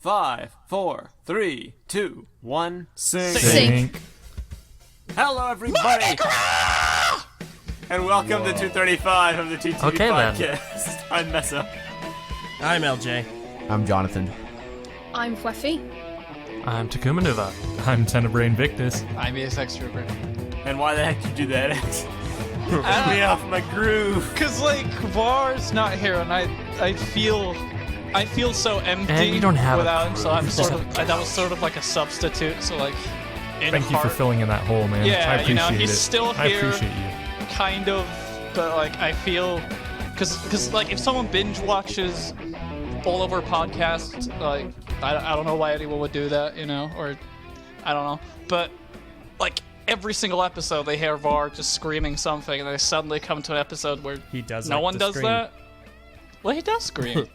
5, 4, 3, 2, 1, Sync. Hello, everybody, and welcome to 235 of the TTV Podcast. I'm Meso. I'm Eljay. I'm Jonathan. I'm Phweffie. I'm Takuma. I'm Tenebrain Victus. I'm ESX Trooper. And why the heck did you do that? Put me off my groove. Cause like VAR's not here, and I feel so empty And you don't have without a him. So I'm sort of that was sort of like a substitute. So like, Thank you for filling in that hole, man. Yeah, I appreciate he's it. still here. I appreciate you. Kind of, but like I feel, cause like if someone binge watches all of our podcasts, like I don't know why anyone would do that, or I don't know, but like every single episode they hear VAR just screaming something, and they suddenly come to an episode where no one does that. Well, he does scream.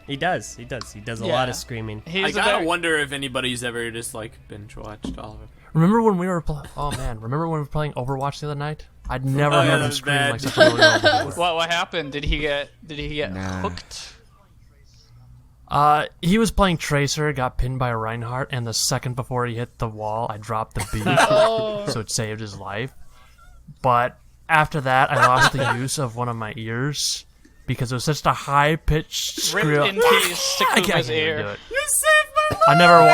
He does a lot of screaming. I gotta wonder if anybody's ever just like binge watched all of it. Remember when we were playing Overwatch the other night? I'd never heard him scream like such a little before. What happened? Did he get hooked? He was playing Tracer, got pinned by Reinhardt, and the second before he hit the wall, I dropped the beat, so it saved his life. But after that, I lost the use of one of my ears because it was such a high-pitched scream. Ripped into Takuma's ear. Do it. You saved my life!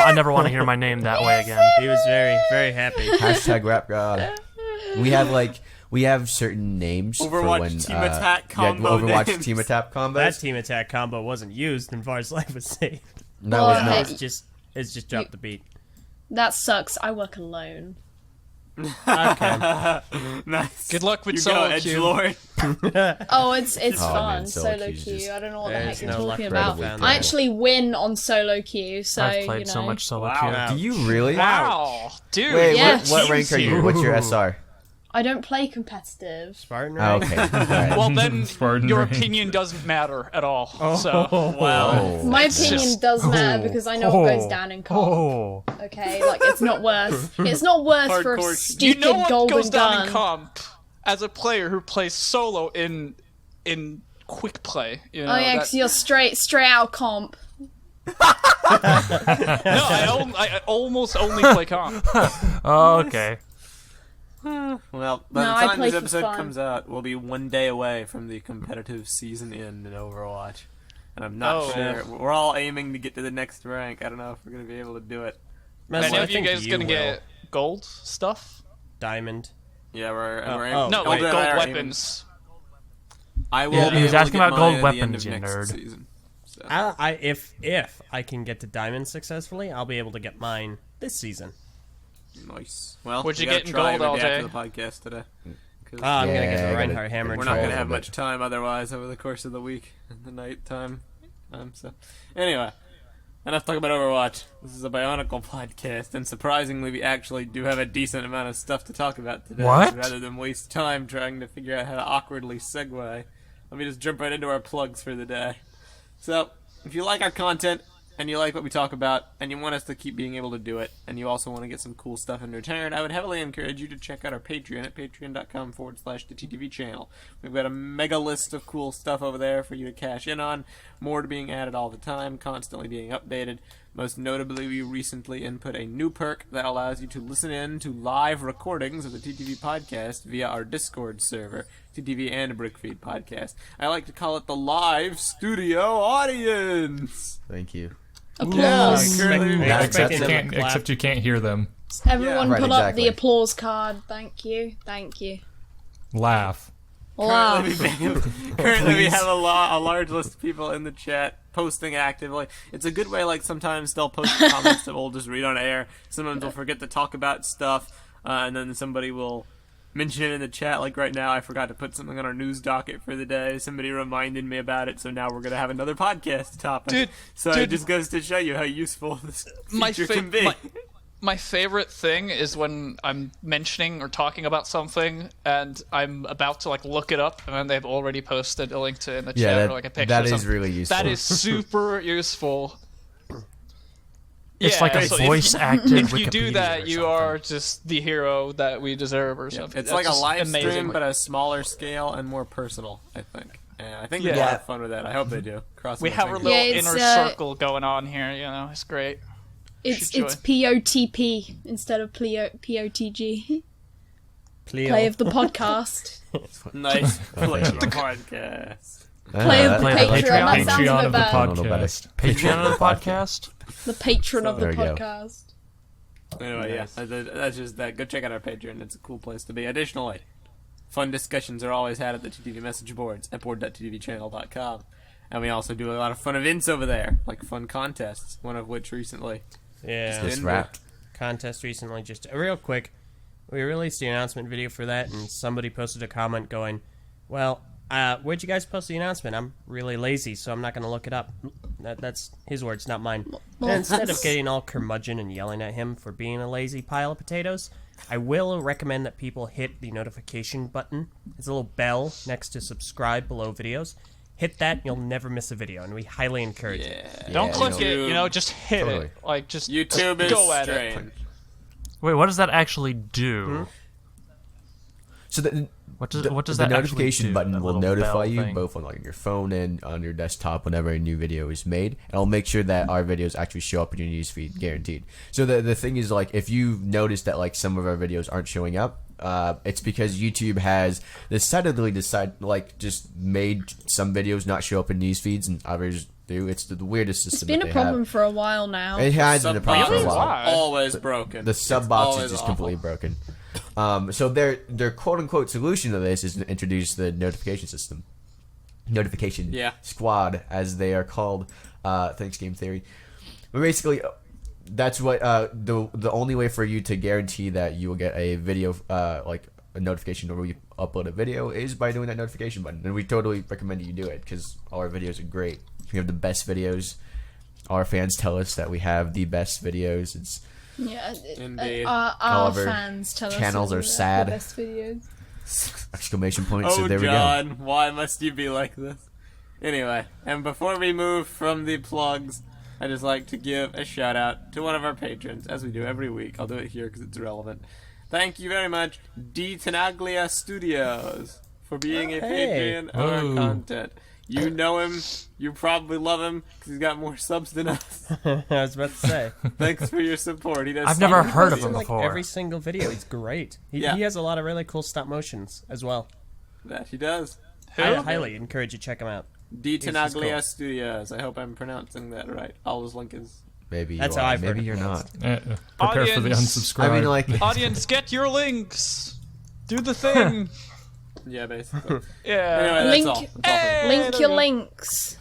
I never want to hear my name that way again. He was very, very happy. Hashtag rap god. We have certain names Overwatch for when team attack combo Overwatch names. team attack combos. That team attack combo wasn't used, and VAR's life was saved. That was not. It's just dropped the beat. That sucks. I work alone. Okay. Nice. Good luck with you solo go, queue. Edgelord. Oh, it's fun. man, solo queue's queue. just- I don't know what the heck There's you're no talking luck about. right I actually win on solo queue, so I've played so much solo Wow. queue. Do you really? Wow, dude. Wait, Yeah. what rank are you? What's your SR? I don't play competitive. Spartan Oh, rank? okay. Alright. Well, then Spartan your rank. opinion doesn't matter at all. So Oh. My opinion does matter because I know what goes down in comp. Oh, Okay, like it's not worth. It's not worth for a Hardcore. you stupid know what golden goes down gun. in comp as a player who plays solo in quick play. Oh yeah, because you're straight out comp. No, I almost only play comp. okay. Well, by No, the I time play this for episode fun. comes out, we'll be 1 day away from the competitive season end in Overwatch. And I'm not sure. We're all aiming to get to the next rank. I don't know if we're going to be able to do it. Any I of you think guys gonna will. get gold stuff? Diamond. Yeah, we're aiming. oh. No, Elden like and I gold are aiming- weapons. I will Yeah, be he was able to asking get about gold mine at the end weapons, of you next nerd. season. So. If I can get to diamond successfully, I'll be able to get mine this season. Nice. Well, What'd you we gotta get in try gold, maybe Eljay? after the podcast today. 'Cause I'm gonna get Yeah, the I Reinhardt gotta- hammer. we're and not try going to a have little much time otherwise over the course of the week and the night time. So, anyway, enough talk about Overwatch. This is a Bionicle podcast, and surprisingly, we actually do have a decent amount of stuff to talk about today. What? Rather than waste time trying to figure out how to awkwardly segue, let me just jump right into our plugs for the day. So, if you like our content, and you like what we talk about, and you want us to keep being able to do it, and you also want to get some cool stuff in return, I would heavily encourage you to check out our Patreon at patreon.com/the TTV channel. We've got a mega list of cool stuff over there for you to cash in on, more to being added all the time, constantly being updated. Most notably, we recently input a new perk that allows you to listen in to live recordings of the TTV podcast via our Discord server, TTV and Brickfeed podcast. I like to call it the live studio audience. Thank you. Applause. Except you can't hear them. Everyone Yeah, right, pull up exactly. the applause card. Thank you. Laugh. Wow. Currently we have a large list of people in the chat posting actively. It's a good way, like, sometimes they'll post comments that we'll just read on air. Sometimes we'll forget to talk about stuff, and then somebody will mention it in the chat. Like right now, I forgot to put something on our news docket for the day. Somebody reminded me about it, so now we're going to have another podcast topic. Dude, it just goes to show you how useful this My feature can be. My favorite thing is when I'm mentioning or talking about something and I'm about to like look it up and then they've already posted a link to it in the chat or like a picture. that or is something. really useful. That is super useful. It's like a so voice acted If you do Wikipedia that, or you something. are just the hero that we deserve or something. It's That's like a just live amazing. stream, but a smaller scale and more personal, I think. And I think we have a lot of fun with that. I hope they do. We have our little inner circle going on here. You know, it's great. It's POTP instead of POTG. Play of the podcast. Nice. Play of the podcast. Play of the Patreon. That sounds a bit bad. podcast. Patreon of the podcast. The patron of the There we go. podcast. Anyway, that's just that. Go check out our Patreon. It's a cool place to be. Additionally, fun discussions are always had at the TTV message boards at board.ttvchannel.com. And we also do a lot of fun events over there, like fun contests, one of which recently. Yeah. Just wrapped. Contest recently, just real quick. We released the announcement video for that, and somebody posted a comment going, well, where'd you guys post the announcement? I'm really lazy, so I'm not going to look it up. That's his words, not mine. And instead of getting all curmudgeon and yelling at him for being a lazy pile of potatoes, I will recommend that people hit the notification button. It's a little bell next to subscribe below videos. Hit that, and you'll never miss a video, and we highly encourage it. Don't click it, just hit it. Like, just YouTube is go at strange. it. Wait, what does that actually do? So What does the that notification actually do, button that will little notify bell you thing? both on your phone and on your desktop whenever a new video is made, and it'll make sure that our videos actually show up in your newsfeed, guaranteed. So the thing is, like, if you notice that like some of our videos aren't showing up, it's because YouTube has decidedly just made some videos not show up in news feeds and others do. It's the weirdest system. It's been a problem for a while now. It has been a problem for a Sub-bots while. are always broken. The sub box always is just awful. completely broken. So their quote unquote solution to this is to introduce the notification system, notification squad, as they are called. Thanks, Game Theory. But basically, that's what the only way for you to guarantee that you will get a video like a notification whenever you upload a video is by doing that notification button, and we totally recommend you do it because all our videos are great. We have the best videos. Our fans tell us that we have the best videos. It's Indeed. Our However, fans tell us channels that are we have sad. the best videos. exclamation points. So Oh, there we go. John, why must you be like this? Anyway, and before we move from the plugs, I'd just like to give a shout out to one of our patrons, as we do every week. I'll do it here because it's relevant. Thank you very much, D. Tenaglia Studios, for being a patron of our content. You know him, you probably love him, because he's got more subs than us. I was about to say. Thanks for your support. He does I've never heard of He's him in, like, before. every single video. He's great. He has a lot of really cool stop motions as well. that. He does. I highly encourage you to check him out. D. just Tenaglia cool. Studios. I hope I'm pronouncing that right. All his link is... Maybe That's you how are. I've heard Maybe it you're not. Prepare for the Audience. unsubscribe. I mean, like, Audience, get your links. Do the thing. Yeah, basically. Yeah. Anyway, Link- that's all. That's all for me. Link your links.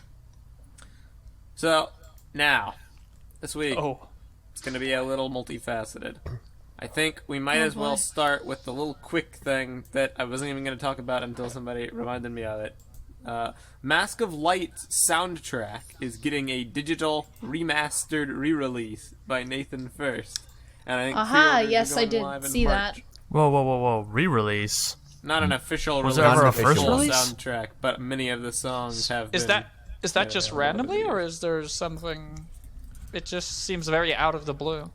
So, now, this week, Oh. it's going to be a little multifaceted. I think we might as well boy. start with the little quick thing that I wasn't even going to talk about until somebody reminded me of it. Mask of Light's soundtrack is getting a digital remastered re-release by Nathan First. And I think Aha, pre-orders are yes, I going live did in see March. that. Whoa. Re-release. Not an official Was release, there ever a of the first full release? soundtrack, but many of the songs have Is been... that just randomly, or is there something? It just seems very out of the blue.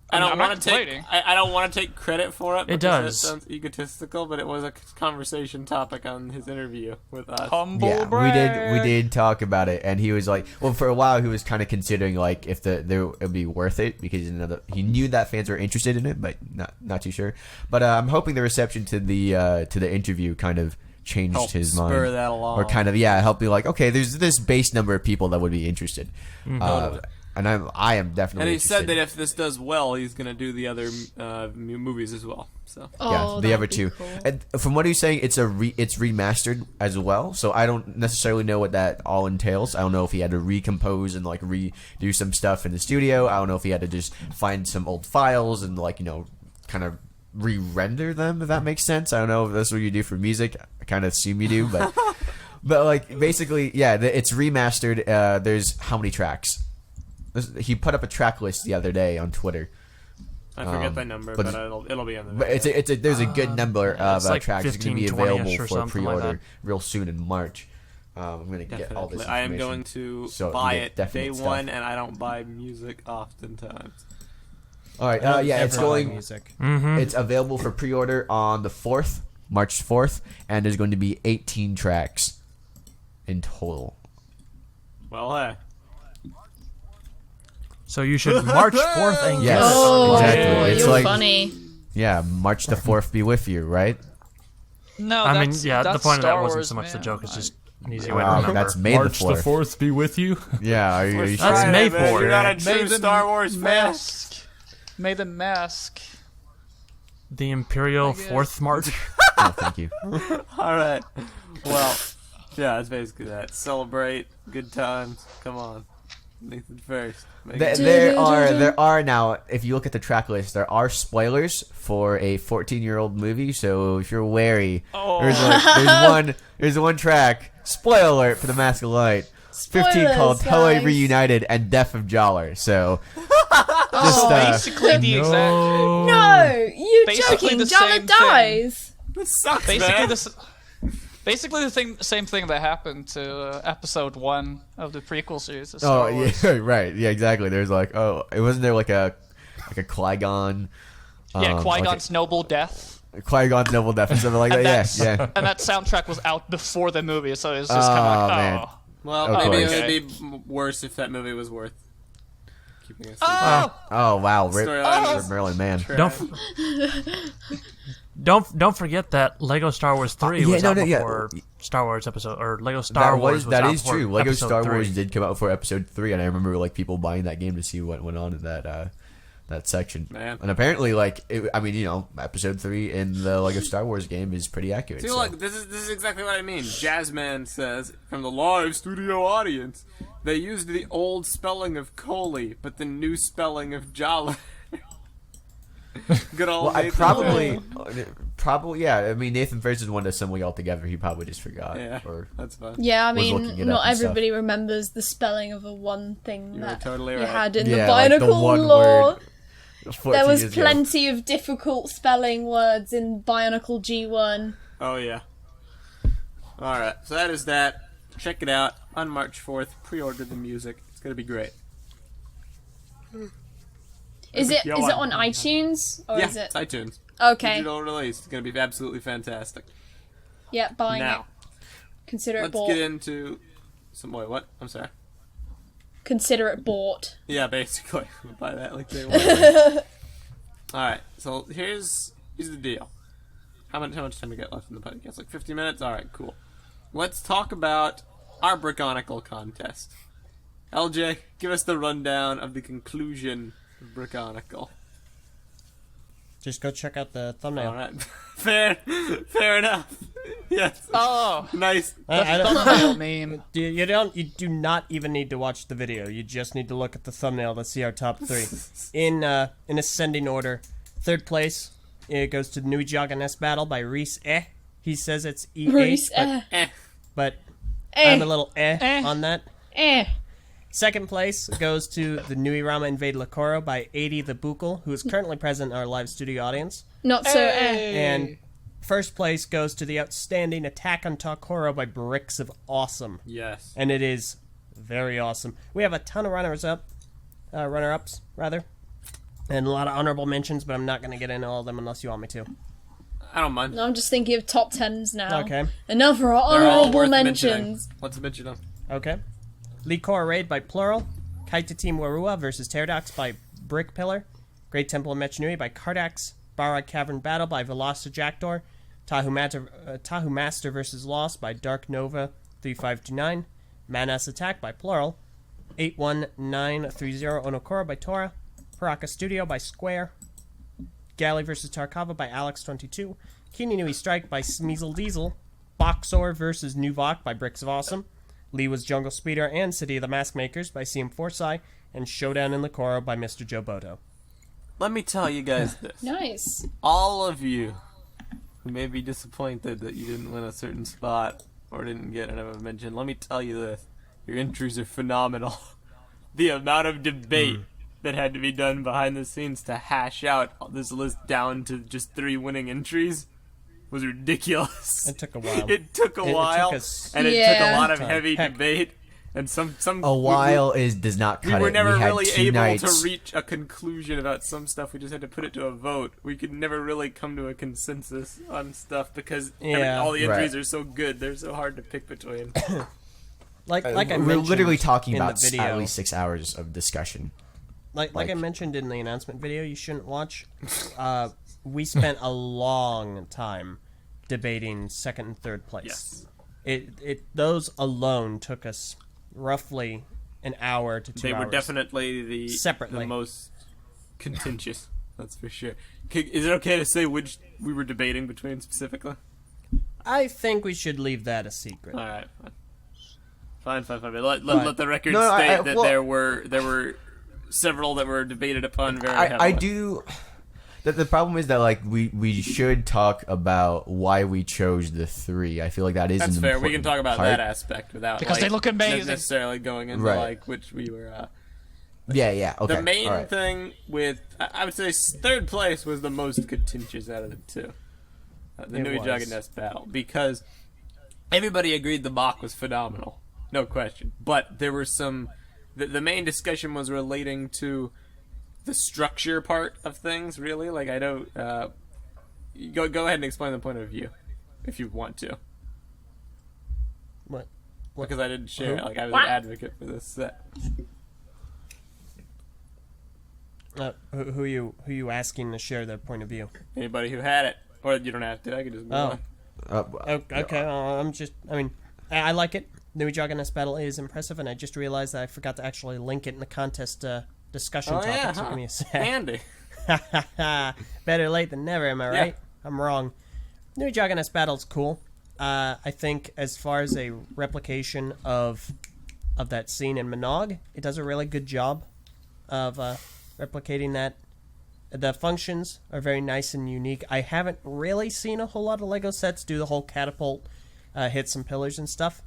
I don't I'm want not to take. complaining. I don't want to take credit for it. It because does. That sounds egotistical, but it was a conversation topic on his interview with us. Humble yeah, brag. we did talk about it, and he was like, well, for a while he was kind of considering like if it would be worth it because he knew that fans were interested in it, but not too sure. But I'm hoping the reception to the interview kind of changed Help his spur mind, that along. or kind of help me like, okay, there's this base number of people that would be interested, and I am definitely. And he interested. said that if this does well, he's going to do the other movies as well. So Oh, the that'd other be two. cool. And from what he's saying, it's remastered as well. So I don't necessarily know what that all entails. I don't know if he had to recompose and like redo some stuff in the studio. I don't know if he had to just find some old files and like kind of re-render them. If that makes sense. I don't know if that's what you do for music. I kind of assume you do, but but like basically, it's remastered. There's how many tracks? He put up a track list the other day on Twitter. I forget the number, but but it'll be on the But video. there's a good number of it's like tracks. It's going to be 15, 20-ish available or for something like pre-order that. real soon in March. I'm going to get all this Definitely. I am information. going to So, buy yeah, it definite day stuff. one, and I don't buy music oftentimes. All right, it's Never going. like music. It's available for pre-order on the 4th, March 4th, and there's going to be 18 tracks. in total. Well, hey. So you should March 4th and Yes. get it. Oh, Exactly. It's you're like- funny. Yeah, March the 4th be with you, right? No, I mean, that's, yeah, the that's point of that Star wasn't Wars, so much the man. joke, it's just an easy way to remember. That's May March the the 4th. 4th be with you. Yeah, are you That's sure? May Man, 4th. You're not a May true the Star Wars fan. mask. May the mask. The Imperial guess. 4th March. Oh, thank you. All right. Well, yeah, it's basically that. Celebrate. Good times. Come on. Nathan first. Make it- There are now, if you look at the track list, there are spoilers for a 14-year-old movie. So if you're wary, there's one track, spoiler alert for The Mask of Light, 15 called Spoilers, Toei guys. Reunited and Death of Jaller. So So basically the exact. No, you Basically joking? the Jala same thing. dies. This sucks, Basically man. Basically the same thing that happened to episode 1 of the prequel series of oh Star Wars. yeah, right, yeah, exactly. There's like it wasn't there like a Qui-Gon. Yeah, Qui-Gon's noble death. Qui-Gon's noble death and something like And that. that's, Yeah. and that soundtrack was out before the movie, so it's just kind of like, man. oh. Well, Of maybe course. it would be worse if that movie was worth keeping us. Oh wow, Storyline was Marilyn Man. trash. Don't forget that Lego Star Wars 3 yeah, was no, out no, yeah. before Star Wars episode, or Lego Star Wars was that out is before true. Lego episode Star 3. Wars did come out for episode 3, and I remember like people buying that game to see what went on in that section. Man. And apparently, episode 3 in the Lego Star Wars game is pretty accurate. See, so. look, this is exactly what I mean. Jazzman says from the live studio audience, they used the old spelling of Coley, but the new spelling of Jolly. Good old. Well, I Nathan probably, yeah. I mean, Nathan First is one to assemble all together. He probably just forgot. Yeah, Or that's fine. Yeah, I Was looking it mean, up not and stuff. everybody remembers the spelling of a one thing You were that totally you right. had in yeah, the like the Bionicle one lore. word. 14 There was years ago. plenty of difficult spelling words in Bionicle G1. Oh yeah. All right, so that is that. Check it out on March 4th. Pre-order the music. It's gonna be great. Is it Go on iTunes or Yeah, is it it's iTunes. okay? Digital release. It's gonna be absolutely fantastic. Yeah, buying Now, it. Consider it let's bought. get into some. Wait, what? I'm sorry. Consider it bought. Yeah, basically. Buy that like they want. Alright, so here's the deal. How much time we got left in the podcast? Like 50 minutes? Alright, cool. Let's talk about our Brickonicle Contest. Eljay, give us the rundown of the conclusion of Brickonicle. Just go check out the thumbnail. Alright. Fair enough. Yes. Oh, Nice. I don't, thumbnail meme. you do not even need to watch the video. You just need to look at the thumbnail to see our top 3 in ascending order. Third place, it goes to the Nui Jaganess Battle by Reese. He says it's E8, Reese, but I'm a little Eh. on that. Second place goes to the Nui Rama Invade Lakoro by 80 the Bukel, who is currently present in our live studio audience. Not so. And first place goes to the outstanding Attack on Takoro by Bricks of Awesome. Yes. And it is very awesome. We have a ton of runner-ups, rather, and a lot of honorable mentions, but I'm not going to get into all of them unless you want me to. I don't mind. No, I'm just thinking of top 10s now. Okay. Enough for our They're all honorable worth mentions. mentioning. Let's mention them. Okay. Likor Raid by Plural. Kaita Team Warua versus Pterodox by Brick Pillar. Great Temple of Mechnui by Cardax. Barad Cavern Battle by Velocijackdor. Tahu Master versus Lost by Dark Nova 3529. Manas Attack by Plural. 81930 Onokora by Tora. Paraka Studio by Square. Galley versus Tarkava by Alex22. Kini Nui Strike by Smeasel Diesel. Boxor versus Nuvok by Bricks of Awesome. Liwa's Jungle Speeder and City of the Mask Makers by CM Forsai. And Showdown in Lakoro by Mr. Joe Boto. Let me tell you guys this. Nice. All of you who may be disappointed that you didn't win a certain spot or didn't get another mention, let me tell you this. Your entries are phenomenal. The amount of debate that had to be done behind the scenes to hash out this list down to just 3 winning entries was ridiculous. It took a while. It took a while, us and it took Yeah. a lot of time. heavy Heck. debate, and some A while does not cut we were it. never we had really 2 able nights. to reach a conclusion about some stuff. We just had to put it to a vote. We could never really come to a consensus on stuff because Yeah. all the entries Right. are so good. They're so hard to pick between. like I we're mentioned literally talking in about the video, at least 6 hours of discussion. Like I mentioned in the announcement video, you shouldn't watch. We spent a long time debating second and third place. Yes. Those alone took us roughly an hour to 2 hours. They were definitely separately the most contentious. That's for sure. Is it okay to say which we were debating between specifically? I think we should leave that a secret. All right, fine. Let the record state that there were several that were debated upon very heavily. I do. The problem is that like we should talk about why we chose the 3. I feel like that is That's an fair. important We can talk about part. that aspect without Because they look amazing. necessarily going into like which we were. Yeah. Okay. The main all right. thing with I would say third place was the most contentious out of the two. The Nui Jaga Nest battle, because everybody agreed the mock was phenomenal, no question. But there were some. The main discussion was relating to the structure part of things. Really, like I don't. Go ahead and explain the point of view, if you want to. What? Because I didn't share. Like I was an advocate for this set. Who you asking to share their point of view? Anybody who had it, or you don't have to. I can just move on. Okay. I like it. Nui Jaga Nest battle is impressive, and I just realized that I forgot to actually link it in the contest discussion topic. So give me a sec. Handy. Better late than never, am I right? I'm wrong. Nui Jaga Nest battle's cool. I think as far as a replication of that scene in Monog, it does a really good job of replicating that. The functions are very nice and unique. I haven't really seen a whole lot of LEGO sets do the whole catapult, hit some pillars and stuff.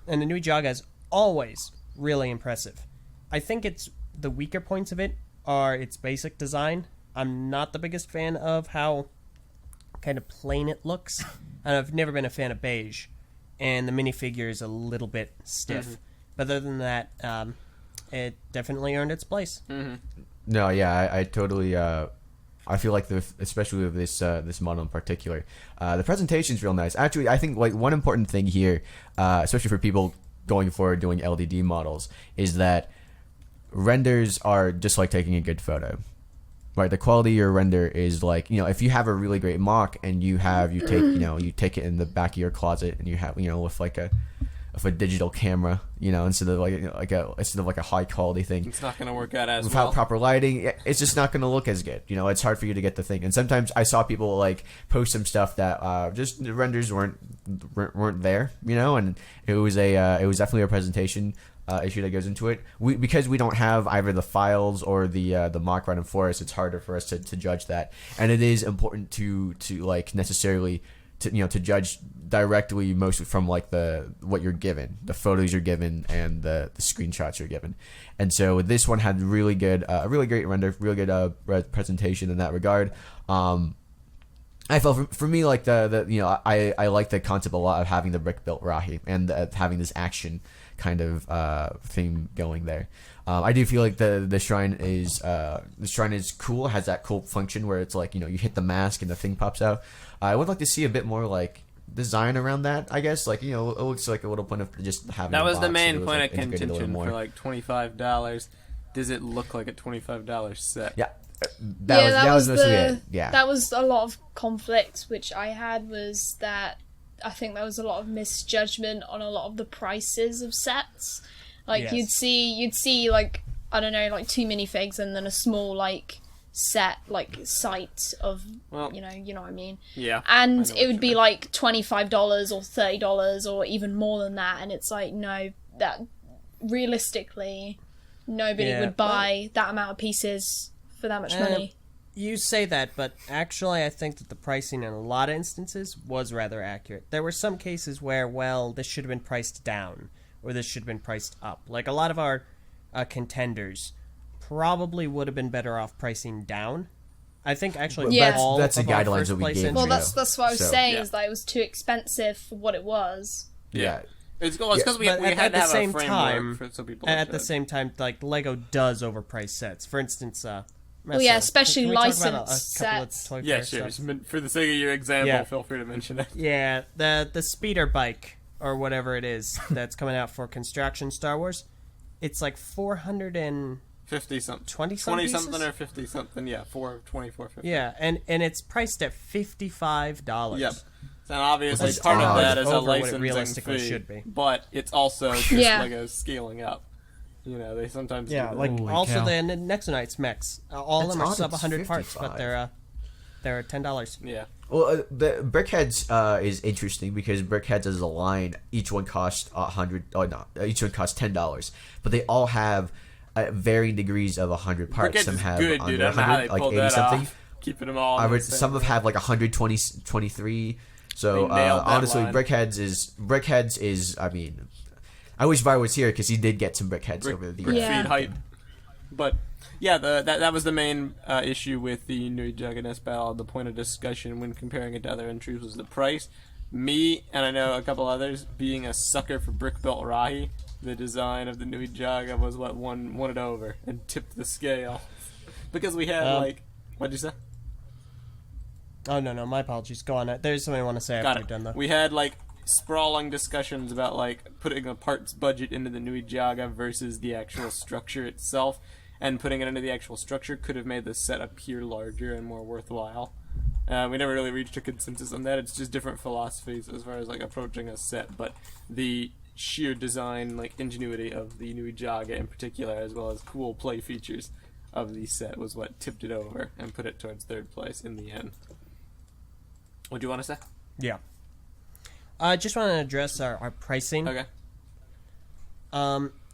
And the Nui Jaga is always really impressive. I think it's the weaker points of it are its basic design. I'm not the biggest fan of how kind of plain it looks. And I've never been a fan of beige. And the minifigure is a little bit stiff. Mm-hmm. But other than that, it definitely earned its place. Mm-hmm. No, yeah, I totally. I feel like especially with this model in particular, the presentation's real nice. Actually, I think like one important thing here, especially for people going forward doing LDD models, is that renders are just like taking a good photo. Right, the quality of your render is like, if you have a really great mock and you take it in the back of your closet and you have with like a digital camera, instead of like a high quality thing. It's not going to work out as without well. proper lighting. It's just not going to look as good. It's hard for you to get the thing. And sometimes I saw people like post some stuff that just the renders weren't there. And it was definitely a presentation issue that goes into it. Because we don't have either the files or the mock running for us. It's harder for us to judge that. And it is important to like necessarily to judge directly mostly from like what you're given, the photos you're given, and the screenshots you're given. And so this one had really great render, really good presentation in that regard. I felt for me like I like the concept a lot of having the brick built Rahi and having this action kind of theme going there. I do feel like the shrine is cool. It has that cool function where it's like you hit the mask and the thing pops out. I would like to see a bit more like design around that. I guess like it looks like a little point of just having. That a was box the main was, point like, of contention for like $25. Does it look like a $25 set? Yeah. That was mostly it. Yeah. That was a lot of conflict which I had, was that I think there was a lot of misjudgment on a lot of the prices of sets. Like Yes. you'd see like, I don't know, like 2 minifigs and then a small like set like site of you know what I mean. Yeah. And it would be like $25 or $30 or even more than that, and it's like, no, that realistically nobody would buy that amount of pieces for that much money. You say that, but actually I think that the pricing in a lot of instances was rather accurate. There were some cases where, well, this should have been priced down, or this should have been priced up. Like a lot of our contenders probably would have been better off pricing down. I think actually that's the of our guidelines first that we place gave. Well, entries- that's what I was So, saying, yeah. is that it was too expensive for what it was. Yeah. It's because we But had to have a framework time, for so people. at the same time, like Lego does overprice sets. For instance, Well, yeah, Meso. especially Can we talk about licensed a couple of sets. Toy Yeah, Fair sure. stuff? For the sake of your example, Yeah. feel free to mention it. Yeah, the speeder bike or whatever it is that's coming out for Construction Star Wars, it's like 50 something, 20 something or 50 something. Yeah, 24.50. Yeah, and it's priced at $55. Yep. And obviously Which is part of that is a over what it licensing realistically fee, should be. but it's also just Yeah. like a scaling up. You know, they sometimes Yeah, do like Holy also cow. the Nexonite's mechs. All of them are It's sub odd, it's 100 parts, but 55. they're $10. Yeah. Well, the Brickheads is interesting because Brickheads as a line, each one costs each one costs $10, but they all have varying degrees of 100 parts. Brickheads Some is have good, under dude. I don't know how 100, they like pulled 80 that something. off. Keeping them all. in the same Some way. have like 123. So They nailed that honestly, line. Brickheads is. I mean, I wish Vi was here because he did get some Brickheads over the years. Yeah. Feed hype. But yeah, that was the main issue with the Nui Juggernaut battle. The point of discussion when comparing it to other entries was the price. Me and I know a couple others being a sucker for brick built Rahi, the design of the Nui Jaga was what won it over and tipped the scale because we had what'd you say? Oh, no, my apologies. Go on. There's something I want to say Got after it. you're done, though. We had sprawling discussions about putting a parts budget into the Nui Jaga versus the actual structure itself, and putting it into the actual structure could have made the set appear larger and more worthwhile. We never really reached a consensus on that. It's just different philosophies as far as approaching a set, but the sheer design ingenuity of the Nui Jaga in particular, as well as cool play features of the set, was what tipped it over and put it towards third place in the end. What do you want to say? Yeah. I just want to address our pricing. Okay.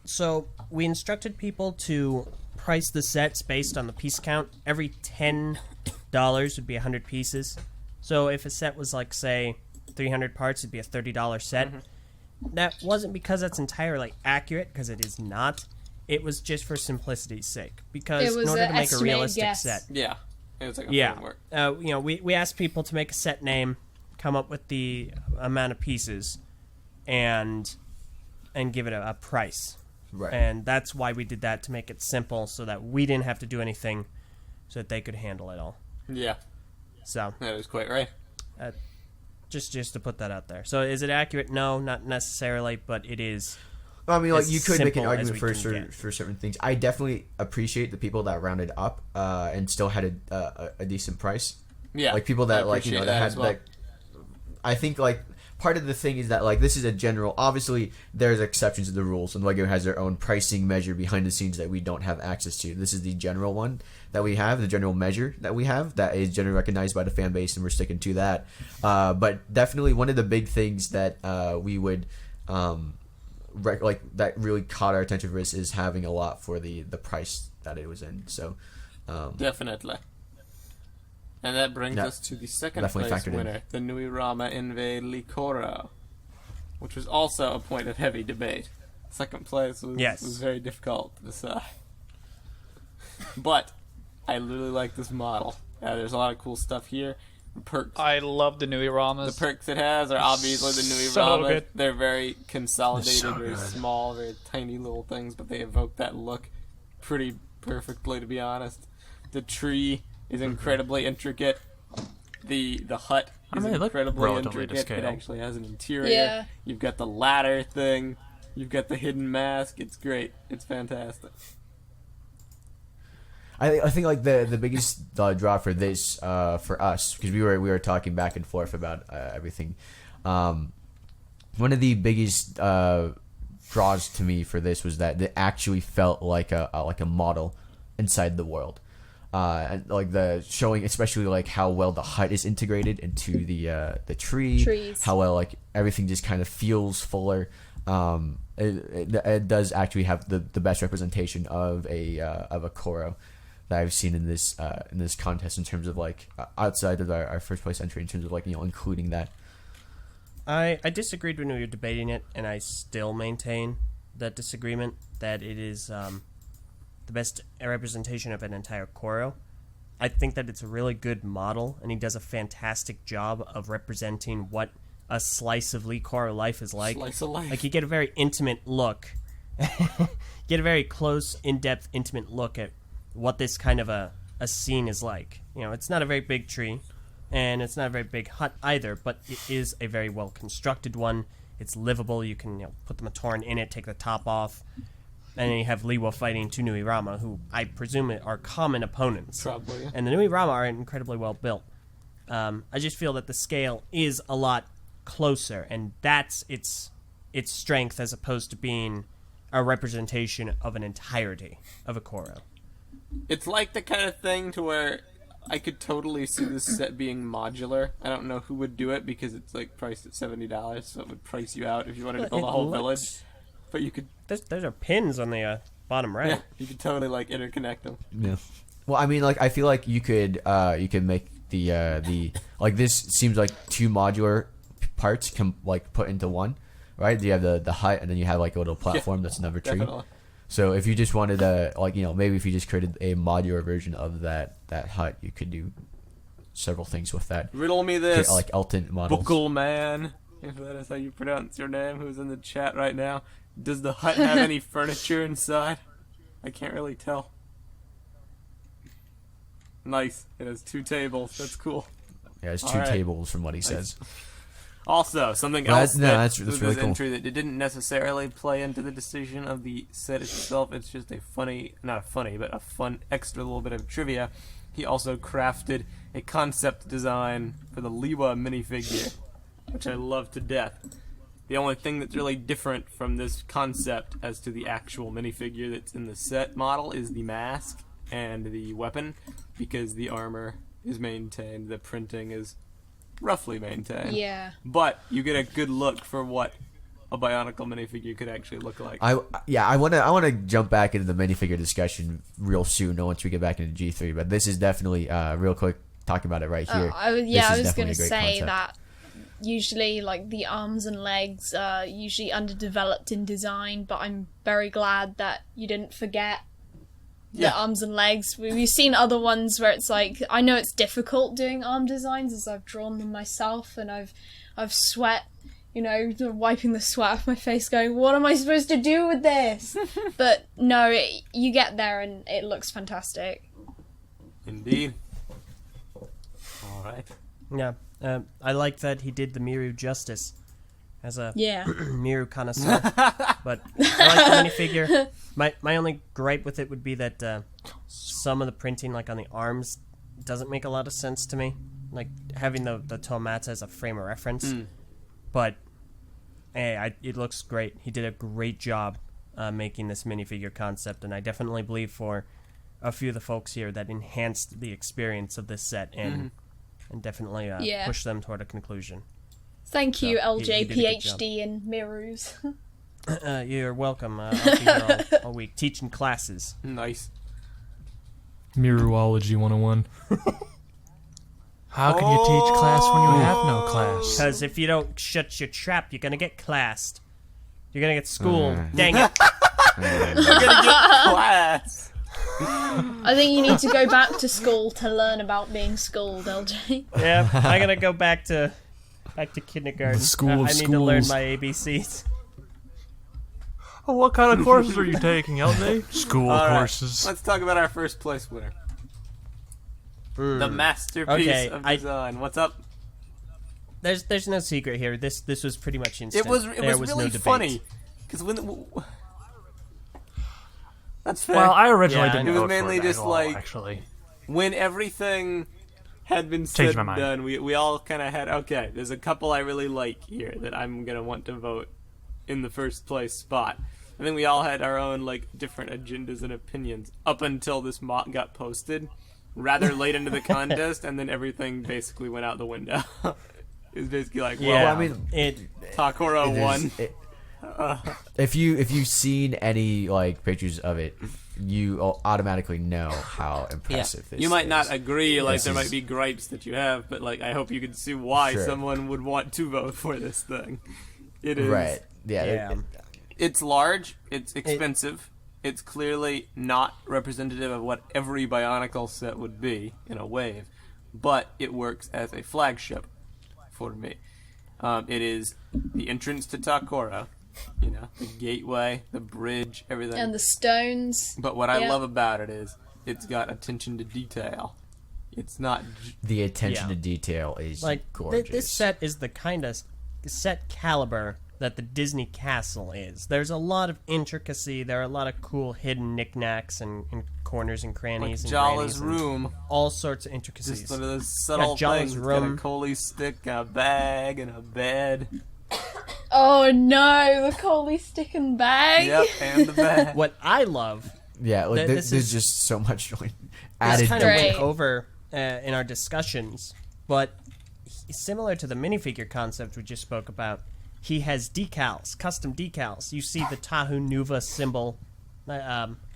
So we instructed people to price the sets based on the piece count. Every $10 would be 100 pieces. So if a set was say 300 parts, it'd be a $30 set. Mm-hmm. That wasn't because that's entirely accurate, because it is not. It was just for simplicity's sake, because It was in order an to make a estimated realistic guess. set, Yeah. It was a yeah, framework. we asked people to make a set name, come up with the amount of pieces, and give it a price. Right. And that's why we did that, to make it simple, so that we didn't have to do anything, so that they could handle it all. Yeah. So That was quite right. just to put that out there. So is it accurate? No, not necessarily, but it is. I mean, as you could make an simple as argument we for can get. for certain things. I definitely appreciate the people that rounded up and still had a decent price. Yeah. People that I appreciate that that had as well. I think part of the thing is that this is a general. Obviously, there's exceptions to the rules, and Lego has their own pricing measure behind the scenes that we don't have access to. This is the general one that we have, the general measure that we have that is generally recognized by the fan base, and we're sticking to that. But definitely one of the big things that we would that really caught our attention for us is having a lot for the price that it was in. So Definitely. And that brings Yeah, us to the second definitely place factored in. winner, the Nui Rama Invi Licoro, which was also a point of heavy debate. Second place was very difficult to decide. But I really like this model. There's a lot of cool stuff here. Perks. I love the Nui Ramas. The perks it has are obviously the Nui So Rama. good. They're very consolidated, So very good. small, very tiny little things, but they evoke that look pretty perfectly, to be honest. The tree is incredibly intricate. The hut is mean, they look incredibly relatively to intricate. It scale. actually has an interior. Yeah. You've got the ladder thing. You've got the hidden mask. It's great. It's fantastic. I think the biggest draw for this for us, because we were talking back and forth about everything. One of the biggest draws to me for this was that it actually felt like a model inside the world, and the showing, especially how well the hut is integrated into the tree, Trees. how well everything just kind of feels fuller. It does actually have the best representation of a Koro that I've seen in this contest in terms of outside of our first place entry, in terms of including that. I disagreed when we were debating it, and I still maintain that disagreement, that it is the best representation of an entire Koro. I think that it's a really good model, and he does a fantastic job of representing what a slice of Lee Koro life is like. Slice of life. You get a very intimate look. Get a very close, in-depth, intimate look at what this kind of a scene is like. It's not a very big tree, and it's not a very big hut either, but it is a very well constructed one, It's livable. You can put the Matoran in it, take the top off. And then you have Liwa fighting two Nuirama, who I presume are common opponents. Probably. Yeah. And the Nuirama are incredibly well built. I just feel that the scale is a lot closer, and that's its strength as opposed to being a representation of an entirety of a Koro. It's like the kind of thing to where I could totally see this set being modular. I don't know who would do it because it's like priced at $70, so it would price you out if you wanted to build a whole village. But you could. Those are pins on the bottom right. Yeah, you could totally like interconnect them. Yeah. Well, I mean, like I feel like you could make the like this seems like two modular parts like put into one, right? You have the hut, and then you have like a little platform that's another tree. Definitely. So if you just wanted to, like, maybe if you just created a modular version of that hut, you could do several things with that. Riddle me this. Like Elton models. Buckle Man, if that is how you pronounce your name, who's in the chat right now. Does the hut have any furniture inside? I can't really tell. Nice. It has 2 tables. That's cool. Yeah, it's 2 tables from what he says. Also, something else that's was really this cool. entry that didn't necessarily play into the decision of the set itself. It's just a fun extra little bit of trivia. He also crafted a concept design for the Liwa minifigure, which I love to death. The only thing that's really different from this concept as to the actual minifigure that's in the set model is the mask and the weapon, because the armor is maintained, the printing is roughly maintained. Yeah. But you get a good look for what a Bionicle minifigure could actually look like. I want to jump back into the minifigure discussion real soon once we get back into G3, but this is definitely real quick talking about it right here. I was going to say that usually like the arms and legs are usually underdeveloped in design, but I'm very glad that you didn't forget the arms and legs. We've seen other ones where it's like, I know it's difficult doing arm designs as I've drawn them myself, and I've sweat, wiping the sweat off my face going, what am I supposed to do with this? But no, you get there and it looks fantastic. Indeed. Alright. Yeah. I like that he did the Miru justice as a Miru connoisseur. But I like the minifigure. My only gripe with it would be that some of the printing, like on the arms, doesn't make a lot of sense to me. Like having the Tomata as a frame of reference. But hey, it looks great. He did a great job making this minifigure concept, and I definitely believe for a few of the folks here that enhanced the experience of this set and definitely push them toward a conclusion. Thank you, Eljay, he PhD in Mirus. You're welcome. I'll be here all week teaching classes. Nice. Miruology 101. How can you teach class when you have no class? Because if you don't shut your trap, you're gonna get classed. You're gonna get schooled. Dang it! You're gonna get class. I think you need to go back to school to learn about being schooled, Eljay. Yeah, I'm gonna go back to kindergarten. The school of I need to learn schools. my ABCs. Oh, what kind of courses are you taking, Eljay? School courses. Let's talk about our first place winner. The masterpiece of design. What's up? There's no secret here. This was pretty much instant. It was there was really no debate. funny because that's fair. Well, I originally Yeah, didn't it was vote mainly for it just at all, like actually. when everything had been said Changed my and mind. done, we all kind of had, okay, there's a couple I really like here that I'm going to want to vote in the first place spot. I think we all had our own like different agendas and opinions up until this mock got posted rather late into the contest, and then everything basically went out the window. It was basically like, well, Yeah, I mean, Takura won. If you've seen any like pictures of it, you automatically know how impressive this is. You might not agree, like there is- might be gripes that you have, but like I hope you can see why Sure. someone would want to vote for this thing. It is Right. Yeah. It's large, it's expensive, it's clearly not representative of what every Bionicle set would be in a wave, but it works as a flagship for me. It is the entrance to Takura, the gateway, the bridge, everything. And the stones. But what I love about it is it's got attention to detail. It's not... The attention to detail is like gorgeous. this set is the kind of set caliber that the Disney castle is. There's a lot of intricacy. There are a lot of cool hidden knickknacks and corners and crannies and Jala's grannies room. and all sorts of intricacies. Just one of those subtle Jala's things. room. Got a Coley stick, a bag, and a bed. Oh no, the Coley stick and bag. Yep, and the bag. What I love, Yeah, like This there's is- just so much this added. kind of Right. went over in our discussions, but similar to the minifigure concept we just spoke about, he has decals, custom decals. You see the Tahu Nuva symbol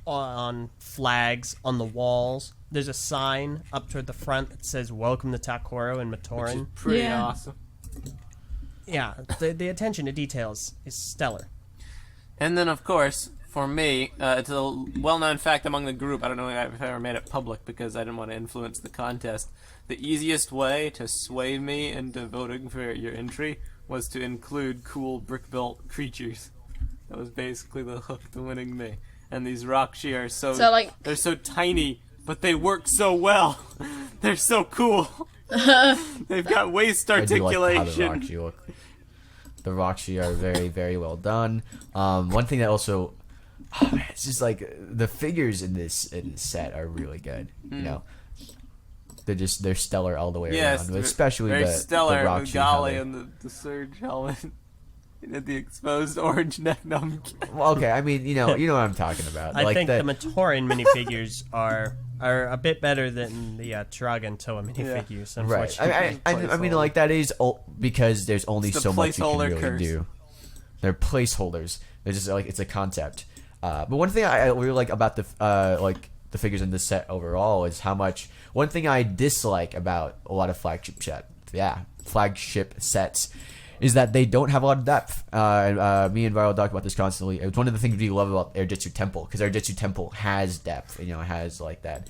on flags on the walls. There's a sign up toward the front that says "Welcome to Takoro" and Which is Matoran. pretty Yeah. awesome. Yeah, the attention to details is stellar. And then, of course, for me, it's a well-known fact among the group. I don't know if I've ever made it public because I didn't want to influence the contest. The easiest way to sway me into voting for your entry was to include cool brick-built creatures. That was basically the hook to winning me. And these Rahkshi are so they're so tiny, but they work so well. They're so cool. They've got waist I do like how the articulation. Rahkshi look. The Rahkshi are very, very well done. One thing that also, it's just like the figures in this set are really good. You know, they're stellar all the way Yes, around. Especially very the stellar Rahkshi. with how Gali they- and the Surge helmet. And the exposed orange neck numb. Well, okay, I mean, you know what I'm talking about. I like think the Matoran minifigures are a bit better than the Turaga and Toa minifigures. right. Unfortunately, I mean, like that is because there's only It's the so much you can placeholder really curse. do. They're placeholders. They're just like it's a concept. But one thing I really like about the figures in this set overall is how much. One thing I dislike about a lot of flagship sets is that they don't have a lot of depth. Me and Viral talk about this constantly. It's one of the things we love about Airjitsu Temple, because Airjitsu Temple has depth. You know, it has like that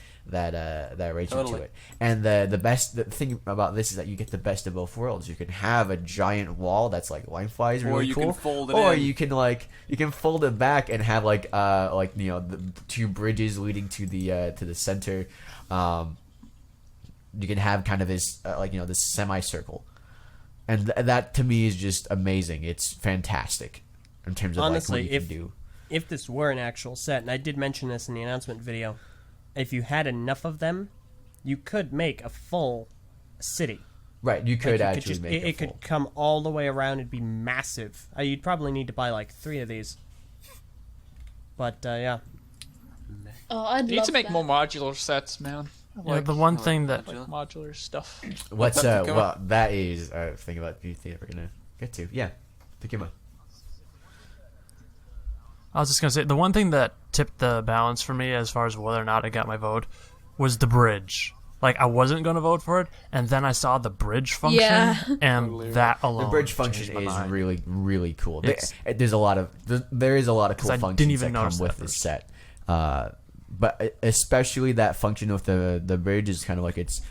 ratio to it. And the thing about this is that you get the best of both worlds. You can have a giant wall that's like lengthwise, really Or you cool, can fold it or in. you can fold it back and have like the two bridges leading to the center. You can have kind of this this semicircle. And that to me is just amazing. It's fantastic in terms of honestly, what you can do. if this were an actual set, and I did mention this in the announcement video, if you had enough of them, you could make a full city. Right, you could Like, actually make it could come all the way around. It'd be massive. You'd probably need to buy like 3 of these. But yeah, Oh, I'd Need love to make that. more modular sets, man. Yeah, the one thing that Modular stuff. What's up, Takuma? well, that is a thing about beauty that we're gonna get to. Yeah, Takuma. I was just gonna say the one thing that tipped the balance for me as far as whether or not I got my vote was the bridge. Like I wasn't gonna vote for it, and then I saw the bridge function, Yeah. and that alone. The bridge changed function my is mind. really, really cool. It's- There is a lot of cool I functions didn't even that come notice with that this first. set. But especially that function with the bridge is kind of like its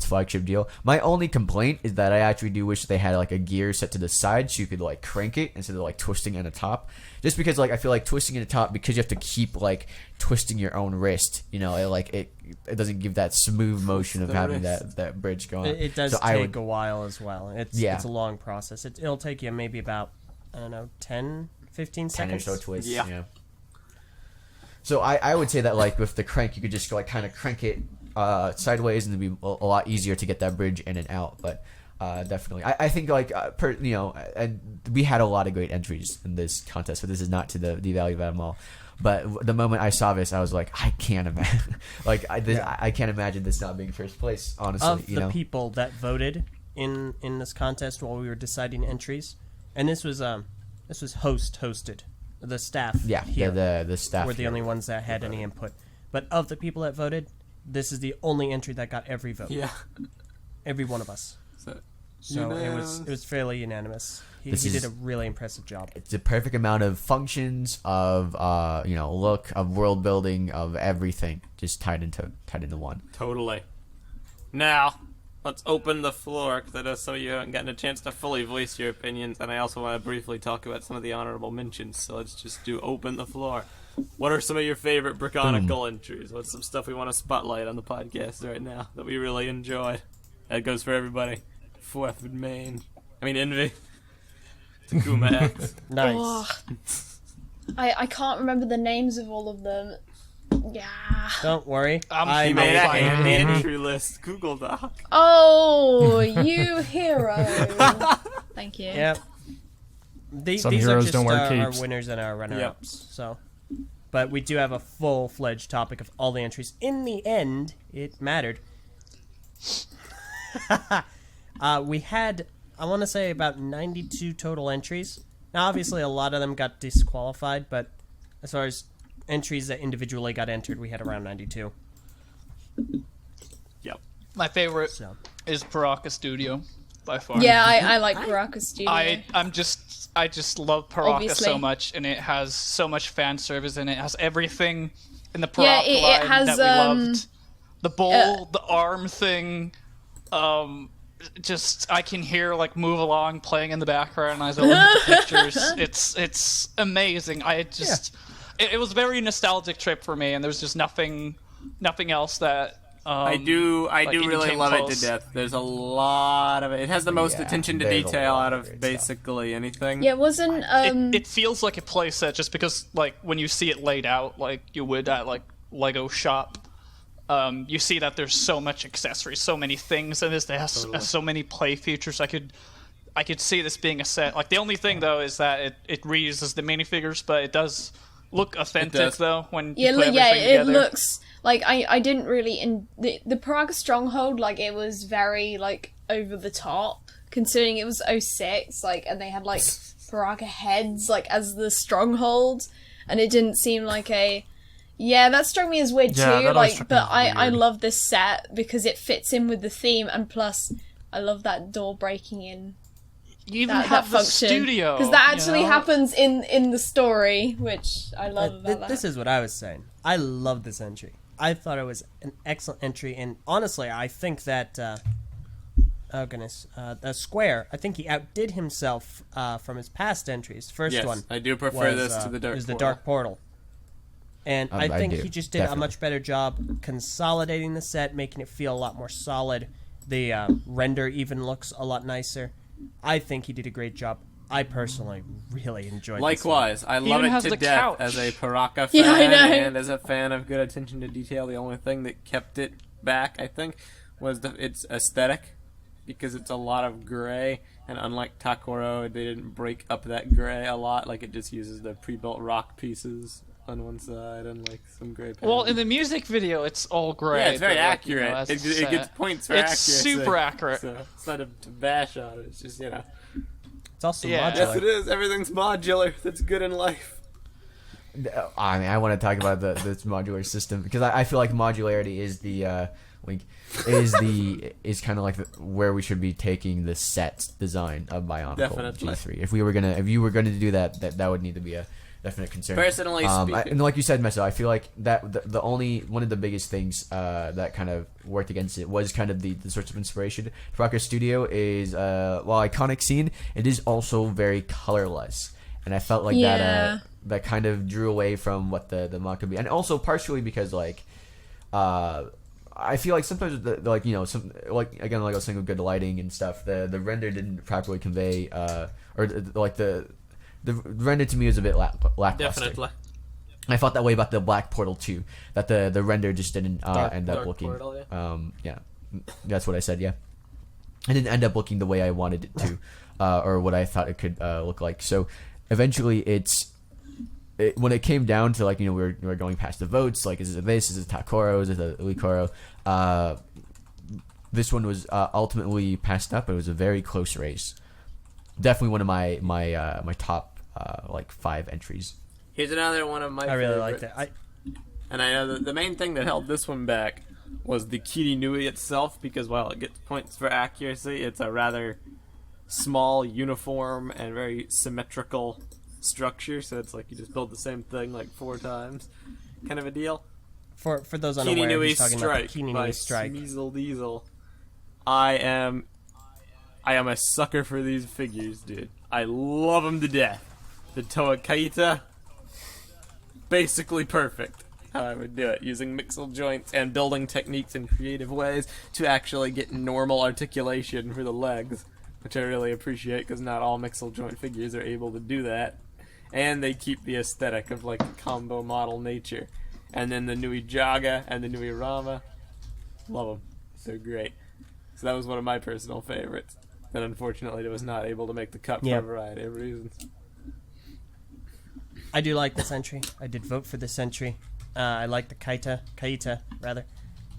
flagship deal. My only complaint is that I actually do wish they had like a gear set to the side so you could like crank it instead of like twisting in the top. Just because like I feel like twisting in the top, because you have to keep like twisting your own wrist. You know, it doesn't give that smooth motion of the having wrist. that bridge going. it does So take a while as well. It's Yeah. a long process. It'll take you maybe about, I don't know, 10, 15 10 or seconds. so twists. Yeah. Yeah. So I would say that like with the crank, you could just like kind of crank it sideways, and it'd be a lot easier to get that bridge in and out. But definitely, I think like and we had a lot of great entries in this contest, but this is not to the devalue of them all. But the moment I saw this, I was like, I can't imagine, I can't imagine this not being first place. Honestly, Of the people that voted in this contest while we were deciding entries, and this was hosted. The staff yeah, here the staff were the here. only ones that had any input. But of the people that voted, this is the only entry that got every vote. Yeah. Every one of us. So, So unanimous. it was fairly unanimous. He This did is- a really impressive job. It's a perfect amount of functions, of look, of world building, of everything, just tied into one. Totally. Now, let's open the floor, because I know some of you haven't gotten a chance to fully voice your opinions, and I also want to briefly talk about some of the honorable mentions, so let's just do open the floor. What are some of your favorite Brickonicle entries? What's some stuff we want to spotlight on the podcast right now that we really enjoyed? That goes for everybody. Phweffie, Maine. I mean, Invi. Takuma X. Nice. Oh, I can't remember the names of all of them. Yeah. Don't worry. He made a entry list Google Doc. Oh, you hero. Thank you. Yep. These Some are heroes just don't wear our capes. winners and our runner-ups. So, but we do have a full-fledged topic of all the entries. In the end, it mattered. We had, I want to say, about 92 total entries. Now, obviously, a lot of them got disqualified, but as far as entries that individually got entered, we had around 92. Yep. My favorite So. is Paraka Studio by far. Yeah, I like Baraka Studio. I just love Paraka Obviously. so much, and it has so much fan service, and it has everything in the Paraka Yeah, it line has, that we loved. The bowl, the arm thing, just I can hear like Move Along playing in the background as I look at the pictures. It's amazing. It was a very nostalgic trip for me, and there's just nothing else that. I do like, even really came love close. it to death. There's a lot of it. It has the most attention to there's a detail lot out of of great basically anything. Yeah, wasn't It feels like a playset just because, like, when you see it laid out, like you would at like Lego Shop, you see that there's so much accessories, so many things in this. It has so many play features. I could see this being a set. Like the only thing though is that it reuses the minifigures, but it does look authentic though when you put everything it together. looks like I didn't really the Praga Stronghold, like it was very like over the top considering it was 06, like, and they had like Praga heads like as the stronghold, and it didn't seem like that struck me as weird Yeah, too, that always like, struck me but as I weird. love this set because it fits in with the theme, and plus I love that door breaking in. You even That have the function, studio because that actually you know? happens in the story, which I love about that. This is what I was saying. I love this entry. I thought it was an excellent entry, and honestly, I think that Square, I think he outdid himself from his past entries. First Yes, one, I do prefer was, this to the Dark is the Portal. Dark Portal, and I think do, he just did definitely. a much better job consolidating the set, making it feel a lot more solid. The render even looks a lot nicer. I think he did a great job. I personally really enjoyed Likewise, I love even it has to the death couch. as a Paraka fan Yeah, I know. and as a fan of good attention to detail. The only thing that kept it back, I think, was its aesthetic, because it's a lot of gray, and unlike Takoro, they didn't break up that gray a lot. Like, it just uses the pre-built rock pieces on one side and like some gray panels. Well, in the music video, it's all gray. Yeah, it's very but, like, you know, accurate. as a It gets set. points for It's accuracy. super accurate. So it's not to bash on it. It's just, It's also Yeah. modular. Yes, it is. Everything's modular. That's good in life. I mean, I want to talk about this modular system because I feel like modularity is the is kind of like where we should be taking the set design of Bionicle Definitely. G3. If you were gonna do that would need to be a definite concern. Personally speaking. And like you said, Meso, I feel like that the only one of the biggest things that kind of worked against it was kind of the sorts of inspiration. Rocker Studio is while iconic scene, it is also very colorless, and I felt like that kind of drew away from what the mod could be, and also partially because like I feel like sometimes some like again like I was saying with good lighting and stuff, the render didn't properly convey the render to me was a bit lackluster. Definitely. I felt that way about the Black Portal 2, that the render just didn't end up Dark looking. Portal, yeah, that's what I said. Yeah, it didn't end up looking the way I wanted it to, or what I thought it could look like. So eventually, when it came down to we were going past the votes, like is it this, is it Takoro, is it the Uikoro? This one was ultimately passed up. It was a very close race. Definitely one of my top 5 entries. Here's another one of my I really favorites. liked it. And I know that the main thing that held this one back was the Kiri Nui itself, because while it gets points for accuracy, it's a rather small, uniform, and very symmetrical structure, so it's like you just build the same thing like 4 times, kind of a deal. For those Kiri unaware, Nui he's talking about the Strike Kini by Nui Strike. Smeasel Diesel. I am a sucker for these figures, dude. I love them to death. The Toa Kaita, basically perfect. How I would do it, using mixel joints and building techniques in creative ways to actually get normal articulation for the legs. which I really appreciate because not all Mixel joint figures are able to do that. And they keep the aesthetic of like combo model nature. And then the Nui Jaga and the Nui Rama, love them. They're great. So that was one of my personal favorites. That unfortunately was not able to make the cut for a variety of reasons. I do like this entry. I did vote for this entry. I like the Kaita rather.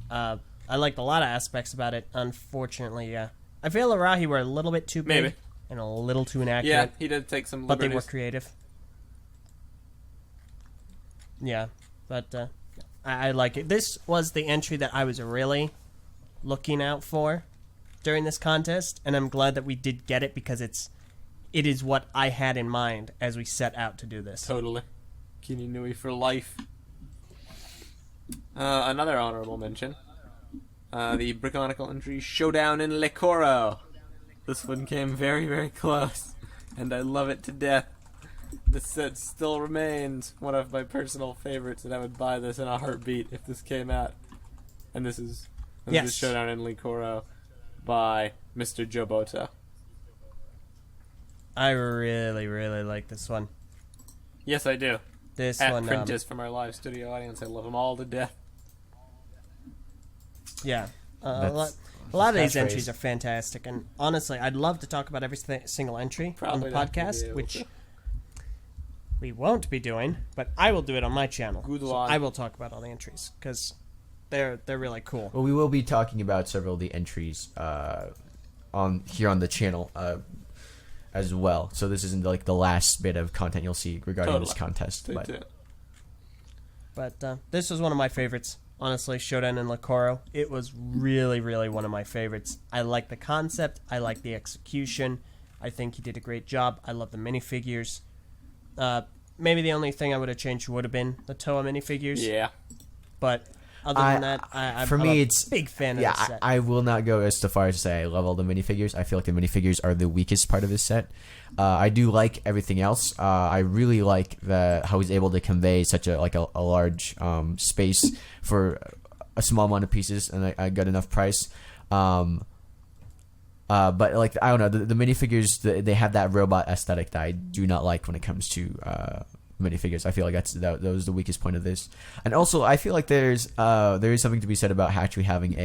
I liked a lot of aspects about it. Unfortunately, I feel Arahi were a little bit too big and a little too inaccurate. Yeah, he did take some liberties. But they were creative. Yeah, but I like it. This was the entry that I was really looking out for during this contest, and I'm glad that we did get it because it is what I had in mind as we set out to do this. Totally. Kini Nui for life. Another honorable mention. The Brickonicle entry Showdown in Lecoro. This one came very, very close, and I love it to death. This set still remains one of my personal favorites, and I would buy this in a heartbeat if this came out. And this is Showdown in Lecoro by Mr. Jobota. I really, really like this one. Yes, I do. This At one, Prentice from our live studio audience, I love them all to death. Yeah. A lot of these entries are fantastic, and honestly, I'd love to talk about every single entry on the podcast, which we won't be doing, but I will do it on my channel. So I will talk about all the entries, because they're really cool. Well, we will be talking about several of the entries on the channel as well. So this isn't like the last bit of content you'll see regarding this contest. But this was one of my favorites. Honestly, Showdown in Lecoro. It was really, really one of my favorites. I like the concept. I like the execution. I think he did a great job. I love the minifigures. Maybe the only thing I would have changed would have been the Toa minifigures. Yeah. But other than that, I'm a big fan of the set. I will not go as far as to say I love all the minifigures. I feel like the minifigures are the weakest part of this set. I do like everything else. I really like how he's able to convey such a large space for a small amount of pieces and a good enough price. But like I don't know, the minifigures they have that robot aesthetic that I do not like when it comes to minifigures. I feel like that was the weakest point of this. And also I feel like there is something to be said about actually having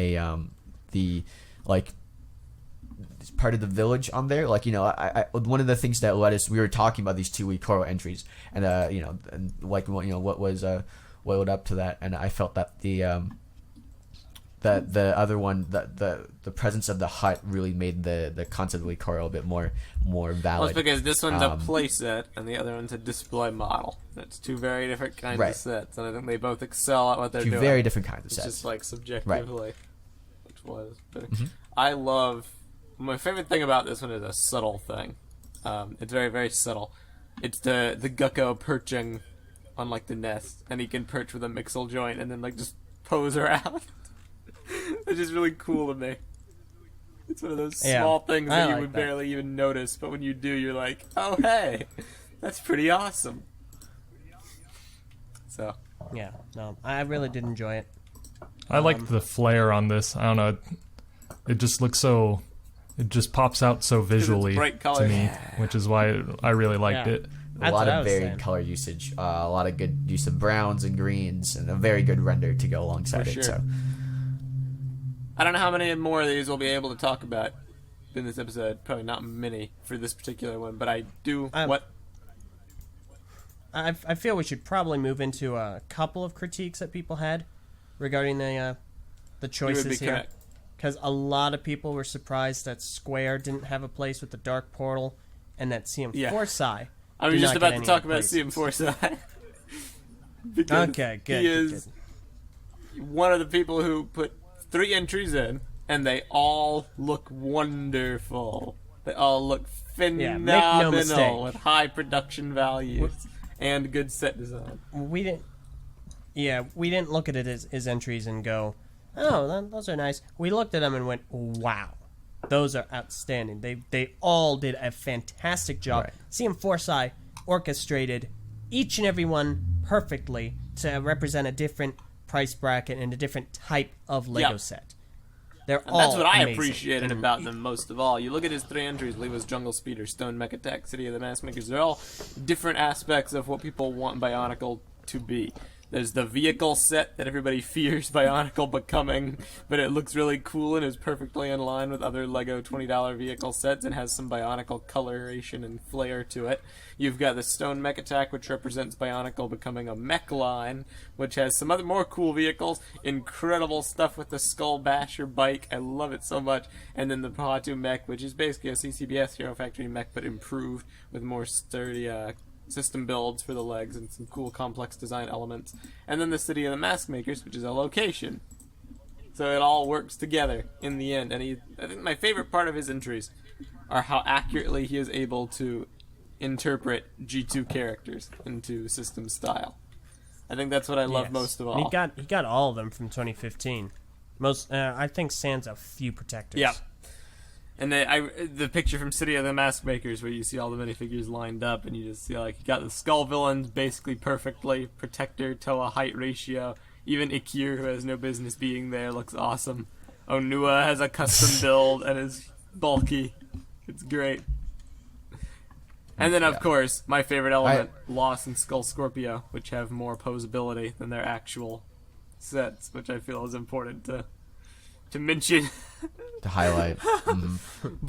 part of the village on there. Like, you know, I one of the things that led us, we were talking about these 2 week Koro entries and what was what led up to that, and I felt that the other one, the presence of the hut really made the concept of Lecoro a bit more valid. Well, it's because this one's a play set and the other one's a display model. It's 2 very different kinds of sets, and I think they both excel at what they're doing. 2 very different kinds of it's sets. Just like subjectively, which was. But I love. My favorite thing about this one is a subtle thing. It's very, very subtle. It's the Gecko perching on like the nest, and he can perch with a Mixel joint and then like just pose around. It's just really cool to me. It's one of those small things that you would barely even notice, but when you do, you're like, oh hey, that's pretty awesome. So yeah, no, I really did enjoy it. I liked the flare on this. I don't know, it just looks so. It just pops out so visually to me, which is why I really liked it. A lot of varied color usage, a lot of good use of browns and greens, and a very good render to go alongside it. So, I don't know how many more of these we'll be able to talk about in this episode. Probably not many for this particular one, but I do. I feel we should probably move into a couple of critiques that people had regarding the choices here. Because a lot of people were surprised that Square didn't have a place with the Dark Portal, and that CM Forsyth. I was just about to talk about CM Forsyth. Okay, good. He is one of the people who put 3 entries in, and they all look wonderful. They all look phenomenal with high production values and good set design. We didn't look at it as entries and go, oh, those are nice. We looked at them and went, wow, those are outstanding. They all did a fantastic job. CM Forsyth orchestrated each and every one perfectly to represent a different price bracket and a different type of Lego set. They're And all that's what I amazing. appreciated And about them most of all. You look at his 3 entries, Leo's Jungle Speeder, Stone Mech Attack, City of the Mask Makers. They're all different aspects of what people want Bionicle to be. There's the vehicle set that everybody fears Bionicle becoming, but it looks really cool and is perfectly in line with other LEGO $20 vehicle sets and has some Bionicle coloration and flair to it. You've got the Stone Mech Attack, which represents Bionicle becoming a mech line, which has some other more cool vehicles, incredible stuff with the Skull Basher bike, I love it so much, and then the Tahu mech, which is basically a CCBS Hero Factory mech, but improved with more sturdy system builds for the legs and some cool complex design elements. And then the City of the Mask Makers, which is a location. So it all works together in the end. And I think my favorite part of his entries are how accurately he is able to interpret G2 characters into system style. I think that's what I love most of all. And he got all of them from 2015. Most I think sans a few protectors. Yeah. And the picture from City of the Mask Makers where you see all the minifigures lined up and you just see, like, you got the skull villains basically perfectly, Protector, Toa height ratio, even Ikir, who has no business being there, looks awesome. Onua has a custom build and is bulky. It's great. And then, of course, my favorite element, Loss and Skull Scorpio, which have more posability than their actual sets, which I feel is important to mention. To highlight.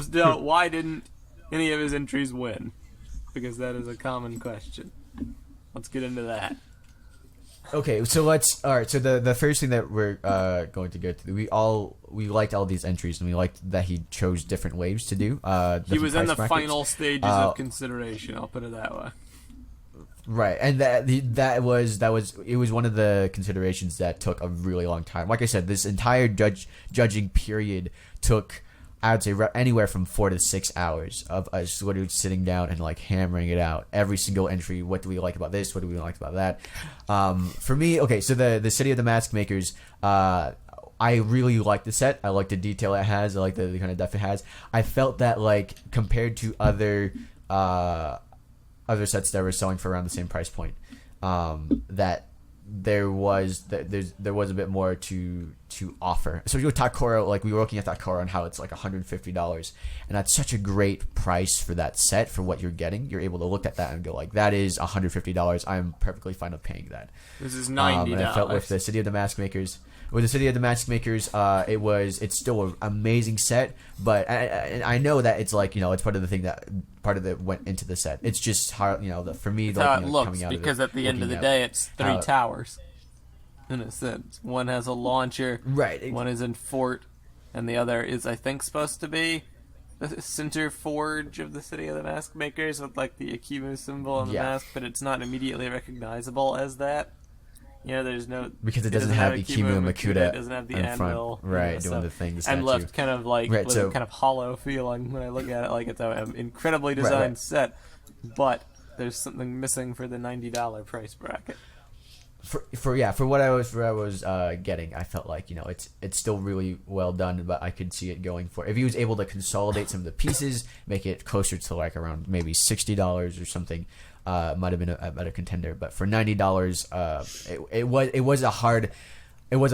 Still, why didn't any of his entries win? Because that is a common question. Let's get into that. Okay, so alright, so the first thing that we're going to go through, we liked all these entries, and we liked that he chose different waves to do. He was in the brackets. final stages of consideration, I'll put it that way. Right, and that was one of the considerations that took a really long time. Like I said, this entire judging period took, I would say, anywhere from 4 to 6 hours of us literally sitting down and like hammering it out. Every single entry. What do we like about this? What do we like about that? For me, okay, so the City of the Mask Makers. I really like the set. I like the detail it has. I like the kind of depth it has. I felt that, like, compared to other sets that were selling for around the same price point, that there was a bit more to offer. So with Takura, like, we were looking at Takura and how it's like $150, and that's such a great price for that set, for what you're getting. You're able to look at that and go, like, that is $150. I'm perfectly fine with paying that. This is $90. And I felt with the City of the Mask Makers. With the City of the Mask Makers, it's still an amazing set, but I know that it's like, it's part of the thing that part of it went into the set. It's just how, for me, it's like, how it looks, coming out because of it, at the end of the day, it's 3 towers. In a sense, one has a launcher, right? One is in fort, and the other is, I think, supposed to be the center forge of the City of the Mask Makers with, like, the Akimu symbol on the mask, but it's not immediately recognizable as that. There's no, because it doesn't have Ikimu and Makuta. It doesn't have the in anvil, front, right? Doing the things. I'm left kind of like right, with a kind of hollow feeling when I look at it. Like, it's an incredibly designed set, but there's something missing for the $90 price bracket. For what I was getting, I felt like, it's still really well done, but I could see it going for, if he was able to consolidate some of the pieces, make it closer to like around maybe $60 or something, might have been a better contender. But for $90, it was a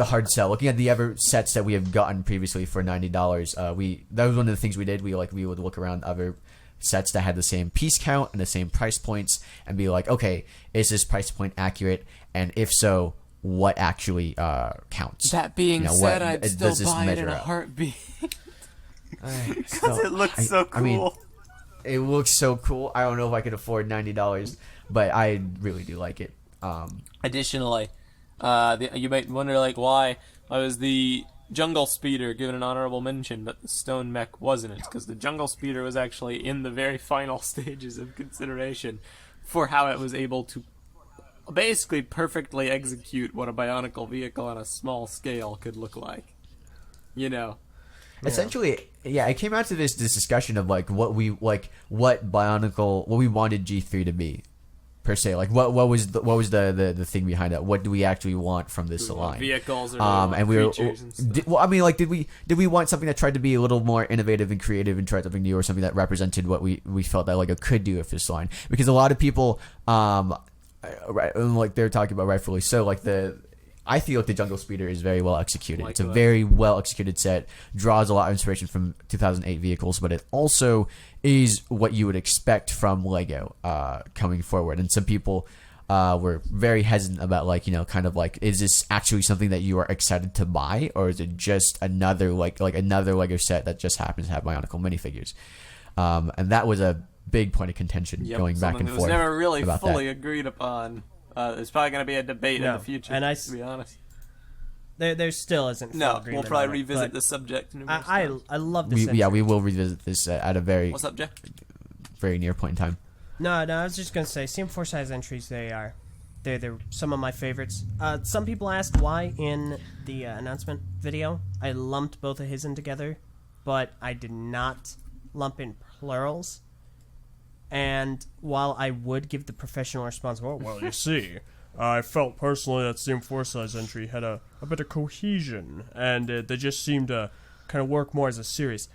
hard sell. Looking at the other sets that we have gotten previously for $90, that was one of the things we did. We would look around other sets that had the same piece count and the same price points and be like, okay, is this price point accurate? And if so, what actually counts? That being said, I'd still buy it in a heartbeat. Because it looks so cool. I mean, it looks so cool. I don't know if I could afford $90, but I really do like it. Additionally, you might wonder, like, why was the Jungle Speeder given an honorable mention, but the Stone Mech wasn't? It's because the Jungle Speeder was actually in the very final stages of consideration for how it was able to basically perfectly execute what a Bionicle vehicle on a small scale could look like. Essentially, it came out to this discussion of like what we wanted G3 to be, per se. Like what was the thing behind it? What do we actually want from this line? Vehicles or and we were features and stuff. did we want something that tried to be a little more innovative and creative and tried something new, or something that represented what we felt that LEGO could do with this line? Because a lot of people like they're talking about, rightfully so, like I feel like the Jungle Speeder is very well executed. It's a very well executed set, draws a lot of inspiration from 2008 vehicles, but it also is what you would expect from Lego coming forward. And some people were very hesitant about, like, you know, kind of like, is this actually something that you are excited to buy, or is it just another like another Lego set that just happens to have Bionicle minifigures? And that was a big point of contention going back and forth. It was never really fully that. agreed upon. There's probably going to be a debate in the future, and to be honest. There still isn't full agreement. We'll probably on revisit the subject. I love this. We will revisit this at a very What's up, Jeff? Very near point in time. No, I was just gonna say, CM4 size entries. They're some of my favorites. Some people asked why in the announcement video I lumped both of his in together, but I did not lump in plurals. And while I would give the professional response, well, you see, I felt personally that CM4 size entry had a bit of cohesion, and they just seemed to kind of work more as a series.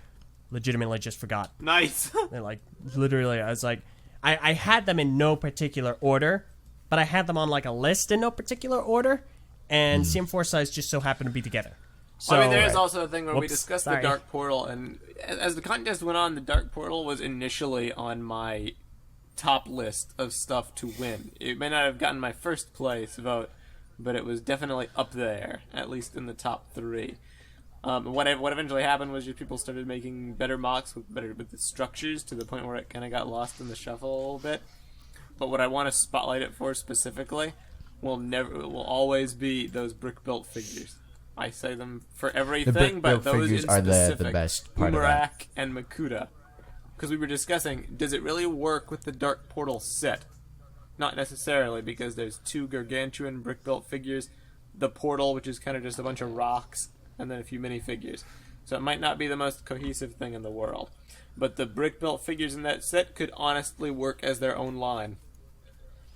Legitimately just forgot. Nice. And like, literally, I was like, I had them in no particular order, but I had them on like a list in no particular order, and CM4 size just so happened to be together. So, I mean, there is also a thing where we discussed the Dark Portal, and as the contest went on, the Dark Portal was initially on my top list of stuff to win. It may not have gotten my first place vote, but it was definitely up there, at least in the top 3. What eventually happened was just people started making better mocks with the structures, to the point where it kind of got lost in the shuffle a little bit. But what I want to spotlight it for specifically will always be those brick-built figures. I say them for everything, but those in specific, the best part of Umarak and Makuta. Because we were discussing, does it really work with the Dark Portal set? Not necessarily, because there's 2 gargantuan brick-built figures, the portal, which is kind of just a bunch of rocks, and then a few minifigures. So it might not be the most cohesive thing in the world. But the brick-built figures in that set could honestly work as their own line.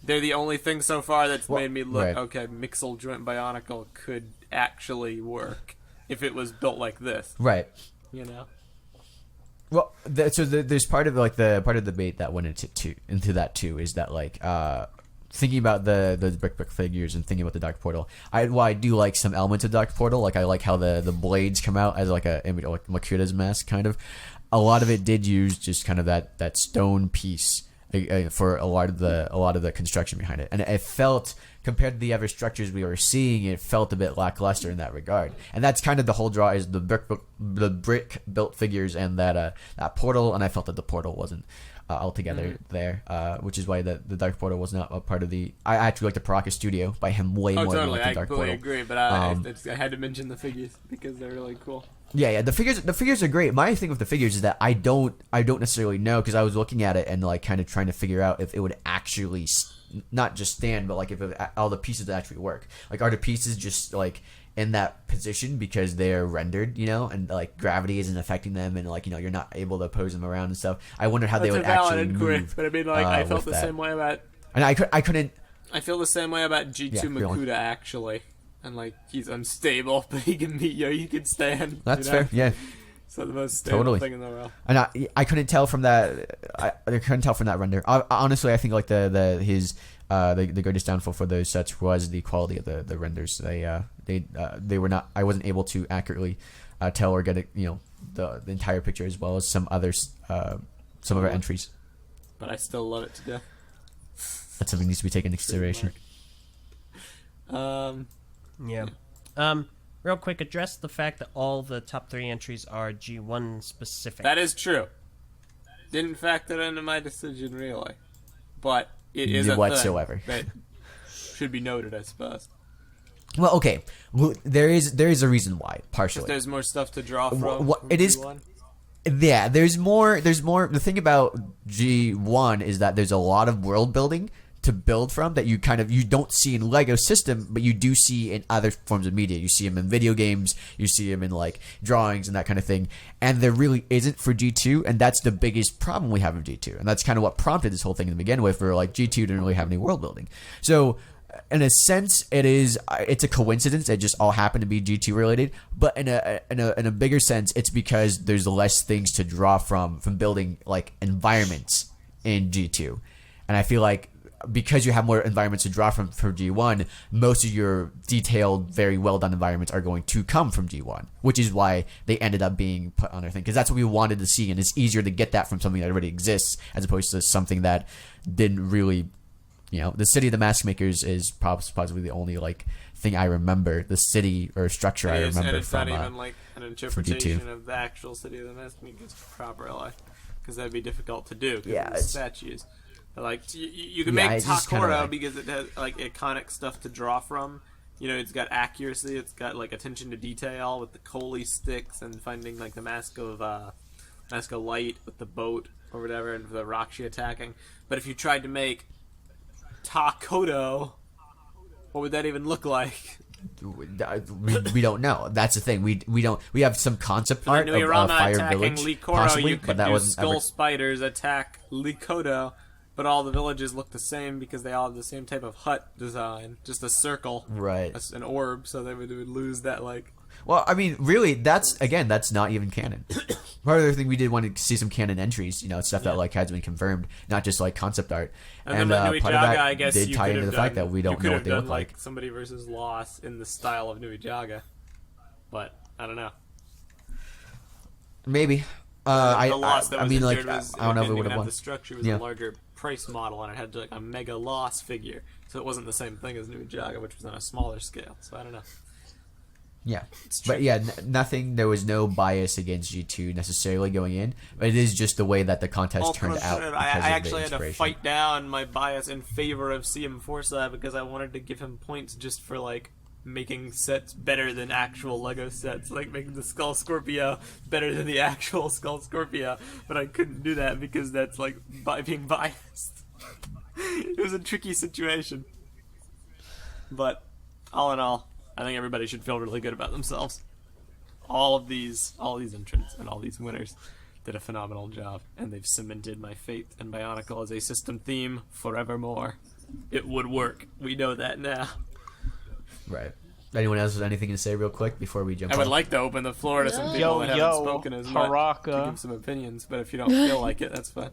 They're the only thing so far that's made me look, okay, Mixel Joint Bionicle could actually work if it was built like this. Right. You know? Well, there's part of the debate that went into that too, is that like thinking about the brick figures and thinking about the Dark Portal. I do like some elements of Dark Portal. Like I like how the blades come out as like Makuta's mask kind of. A lot of it did use just kind of that stone piece for a lot of the construction behind it, and it felt, compared to the other structures we were seeing, it felt a bit lackluster in that regard. And that's kind of the whole draw, is the brick built figures and that portal. And I felt that the portal wasn't altogether there, which is why the Dark Portal was not a part of the. I actually like the Paraka Studio by him way more than like the Dark Portal. I totally agree, but I had to mention the figures because they're really cool. Yeah, the figures are great. My thing with the figures is that I don't necessarily know, because I was looking at it and like kind of trying to figure out if it would actually not just stand, but like if all the pieces actually work. Like, are the pieces just like in that position because they're rendered, you know, and like gravity isn't affecting them, and like, you know, you're not able to pose them around and stuff. I wonder how they would actually move. But I mean, like, I felt the same way about. And I couldn't. I feel the same way about G2 Makuta actually. And like, he's unstable, but he can meet you. He can stand. That's fair. Yeah. So the most stable thing in the world. And I couldn't tell from that. I couldn't tell from that render. Honestly, I think like the greatest downfall for those sets was the quality of the renders. They were not. I wasn't able to accurately tell or get it, you know, the entire picture, as well as some others, some of our entries. But I still love it to death. That's something that needs to be taken into consideration. Yeah. Real quick, address the fact that all the top 3 entries are G1 specific. That is true. Didn't factor into my decision, really. But it is a whatsoever thing that should be noted, I suppose. Well, okay. There is a reason why, partially. There's more stuff to draw from. It is. G1. Yeah, there's more. The thing about G1 is that there's a lot of world building to build from that you don't see in Lego system, but you do see in other forms of media. You see them in video games, you see them in like drawings and that kind of thing, and there really isn't for G2, and that's the biggest problem we have with G2, and that's kind of what prompted this whole thing to begin with, where like G2 didn't really have any world building. So in a sense, it's a coincidence it just all happened to be G2 related, but in a bigger sense, it's because there's less things to draw from building like environments in G2, and I feel like because you have more environments to draw from for G1, most of your detailed, very well done environments are going to come from G1, which is why they ended up being put on their thing, because that's what we wanted to see, and it's easier to get that from something that already exists as opposed to something that didn't really, the City of the Mask Makers is possibly the only like thing I remember, the city or structure I remember and it's from not even like an G2. interpretation of the actual City of the Mask Makers properly, because that'd be difficult to do. Yeah, it's statues. Like you can make Takuma because it has like iconic stuff to draw from. It's got accuracy. It's got like attention to detail with the Coley sticks and finding like the mask of light with the boat or whatever, and the Rahkshi attacking. But if you tried to make Takodo, what would that even look like? We don't know. That's the thing. We don't. We have some concept art of Fire Village, Likoro, possibly, you could but that do wasn't Skull ever. Spiders attack Likodo, but all the villages look the same because they all have the same type of hut design, just a circle, Right. An orb, so they would lose that like. Well, I mean, really, that's not even canon. Part of the thing we did want to see some canon entries, stuff that like has been confirmed, not just like concept art. And part of that I guess did you tie could into have the fact done- that we don't you know could what they have look done, like. Somebody versus Lost in the style of Nuijaga, but I don't know. Maybe. The Lost that I was mean, like, entered was, I don't know if it didn't would even have won. The structure was Yeah. a larger price model, and it had like a mega Lost figure, so it wasn't the same thing as Nuijaga, which was on a smaller scale. So I don't know. Yeah, but yeah, nothing. There was no bias against G2 necessarily going in, but it is just the way that the contest turned out. Because I of actually the had to inspiration. fight down my bias in favor of CM Forza because I wanted to give him points just for like making sets better than actual Lego sets, like making the Skull Scorpio better than the actual Skull Scorpio, but I couldn't do that because that's like being biased. It was a tricky situation, but all in all, I think everybody should feel really good about themselves. All these entrants and all these winners did a phenomenal job, and they've cemented my faith in Bionicle as a system theme forevermore. It would work. We know that now. Right. Anyone else have anything to say real quick before we jump I would on? like to open the floor to some people that haven't spoken as much to give some opinions, but if you don't feel like it, that's fine.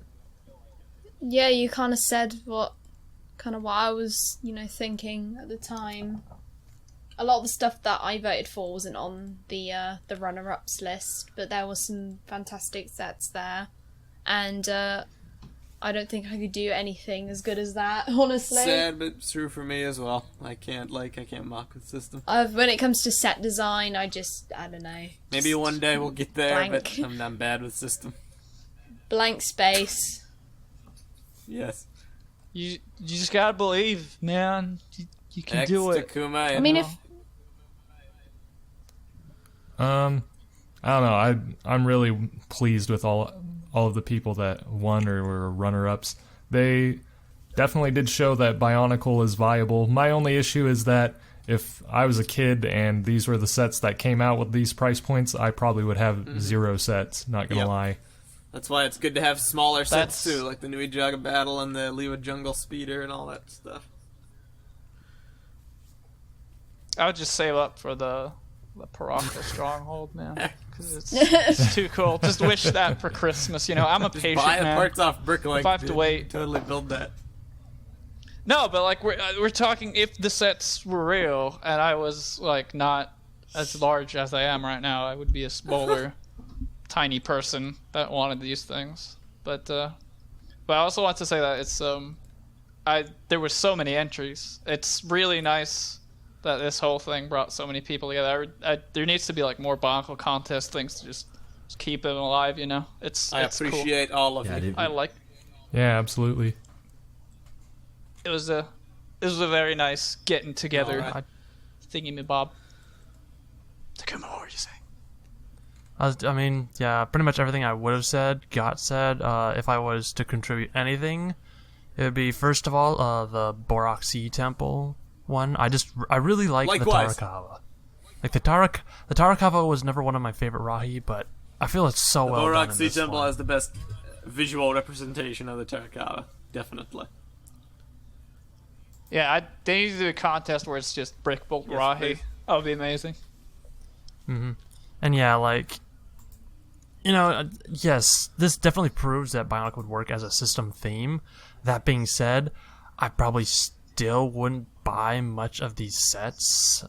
Yeah, you kind of said what I was, thinking at the time. A lot of the stuff that I voted for wasn't on the runner-ups list, but there was some fantastic sets there, and I don't think I could do anything as good as that, honestly. Sad, but true for me as well. I can't mock the system. When it comes to set design, I don't know. Maybe one day we'll get there, blank. but I'm bad with system. Blank space. Yes. You just gotta believe, man. You can do it. Takuma, I mean, if I don't know. I'm really pleased with all of the people that won or were runner-ups. They definitely did show that Bionicle is viable. My only issue is that if I was a kid and these were the sets that came out with these price points, I probably would have 0 sets, not gonna lie. That's why it's good to have smaller sets too, like the Nuijaga Battle and the Liwa Jungle Speeder and all that stuff. I would just save up for the Paraka Stronghold, man, because it's too cool. Just wish that for Christmas, I'm a patient Buy the man. parts off Brickonicle. If I have to wait, totally build that. No, but like we're talking if the sets were real and I was like not as large as I am right now, I would be a smaller, tiny person that wanted these things. But I also want to say that it's there were so many entries. It's really nice that this whole thing brought so many people together. There needs to be like more Bionicle Contest things to just keep them alive. I appreciate cool. all of you. I like. Yeah, absolutely. It was a very nice getting together thingy-me-bob. Takuma, what were you saying? Yeah, pretty much everything I would have said got said. If I was to contribute anything, it would be first of all the Boraxi Temple one. I really like the Tarakawa. Like the Tarakawa was never one of my favorite Rahi, but I feel it's so well done in Boraxi this Temple one. has the best visual representation of the Tarakawa, definitely. Yeah, they need to do a contest where it's just Brick Bolt Rahi. please. That would be amazing. Mm-hmm. And yeah, yes, this definitely proves that Bionicle would work as a system theme. That being said, I probably still wouldn't buy much of these sets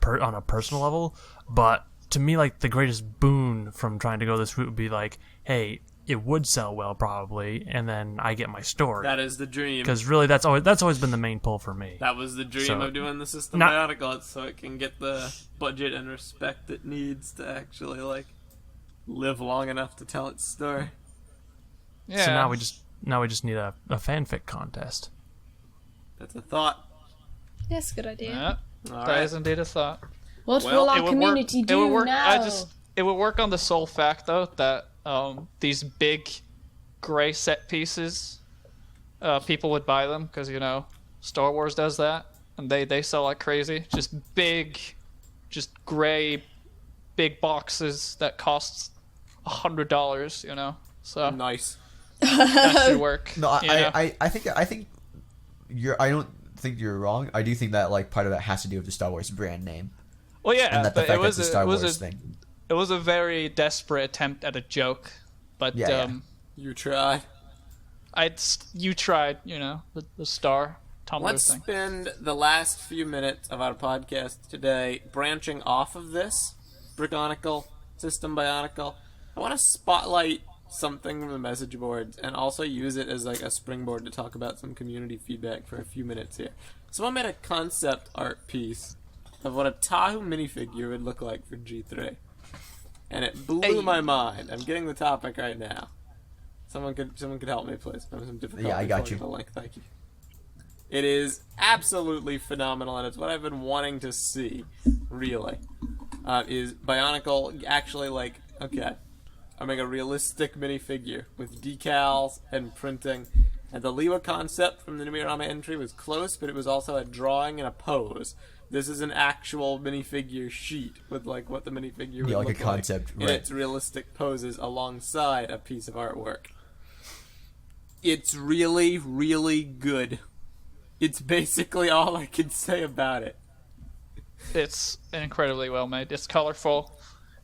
on a personal level, but to me, like, the greatest boon from trying to go this route would be like, hey, it would sell well probably, and then I get my story. That is the dream. Because really, that's always been the main pull for me. That was the dream of doing the system BIONICLE, so it can get the budget and respect it needs to actually like live long enough to tell its story. Yeah. So now we just need a fanfic contest. That's a thought. That's a good idea. Yeah, All that right. is indeed a thought. What Well, will our It would community work, do it would work, now? It would work on the sole fact though that these big gray set pieces, people would buy them because Star Wars does that, and they sell like crazy. Just big, just gray, big boxes that cost $100. So Nice. that should work. No, you know? I think I don't think you're wrong. I do think that like part of that has to do with the Star Wars brand name, Well, yeah, and that the but fact it that was it's a Star it was Wars a thing. it was a very desperate attempt at a joke, but Yeah. You try. you tried, the star Tumblr Let's thing. spend the last few minutes of our podcast today branching off of this Brickonicle, System BIONICLE. I want to spotlight something from the message boards and also use it as like a springboard to talk about some community feedback for a few minutes here. Someone made a concept art piece of what a Tahu minifigure would look like for G3. And it blew my mind. I'm getting the topic right now. Someone could help me, please. I'm having some difficulty. Yeah, I got you. The link. Thank you. It is absolutely phenomenal, and it's what I've been wanting to see. Really, is BIONICLE actually like okay? I make a realistic minifigure with decals and printing. And the Liwa concept from the Numirama entry was close, but it was also a drawing and a pose. This is an actual minifigure sheet with like what the minifigure would Yeah, like look a concept, in right. its realistic poses alongside a piece of artwork. It's really, really good. It's basically all I can say about it. It's incredibly well made. It's colorful.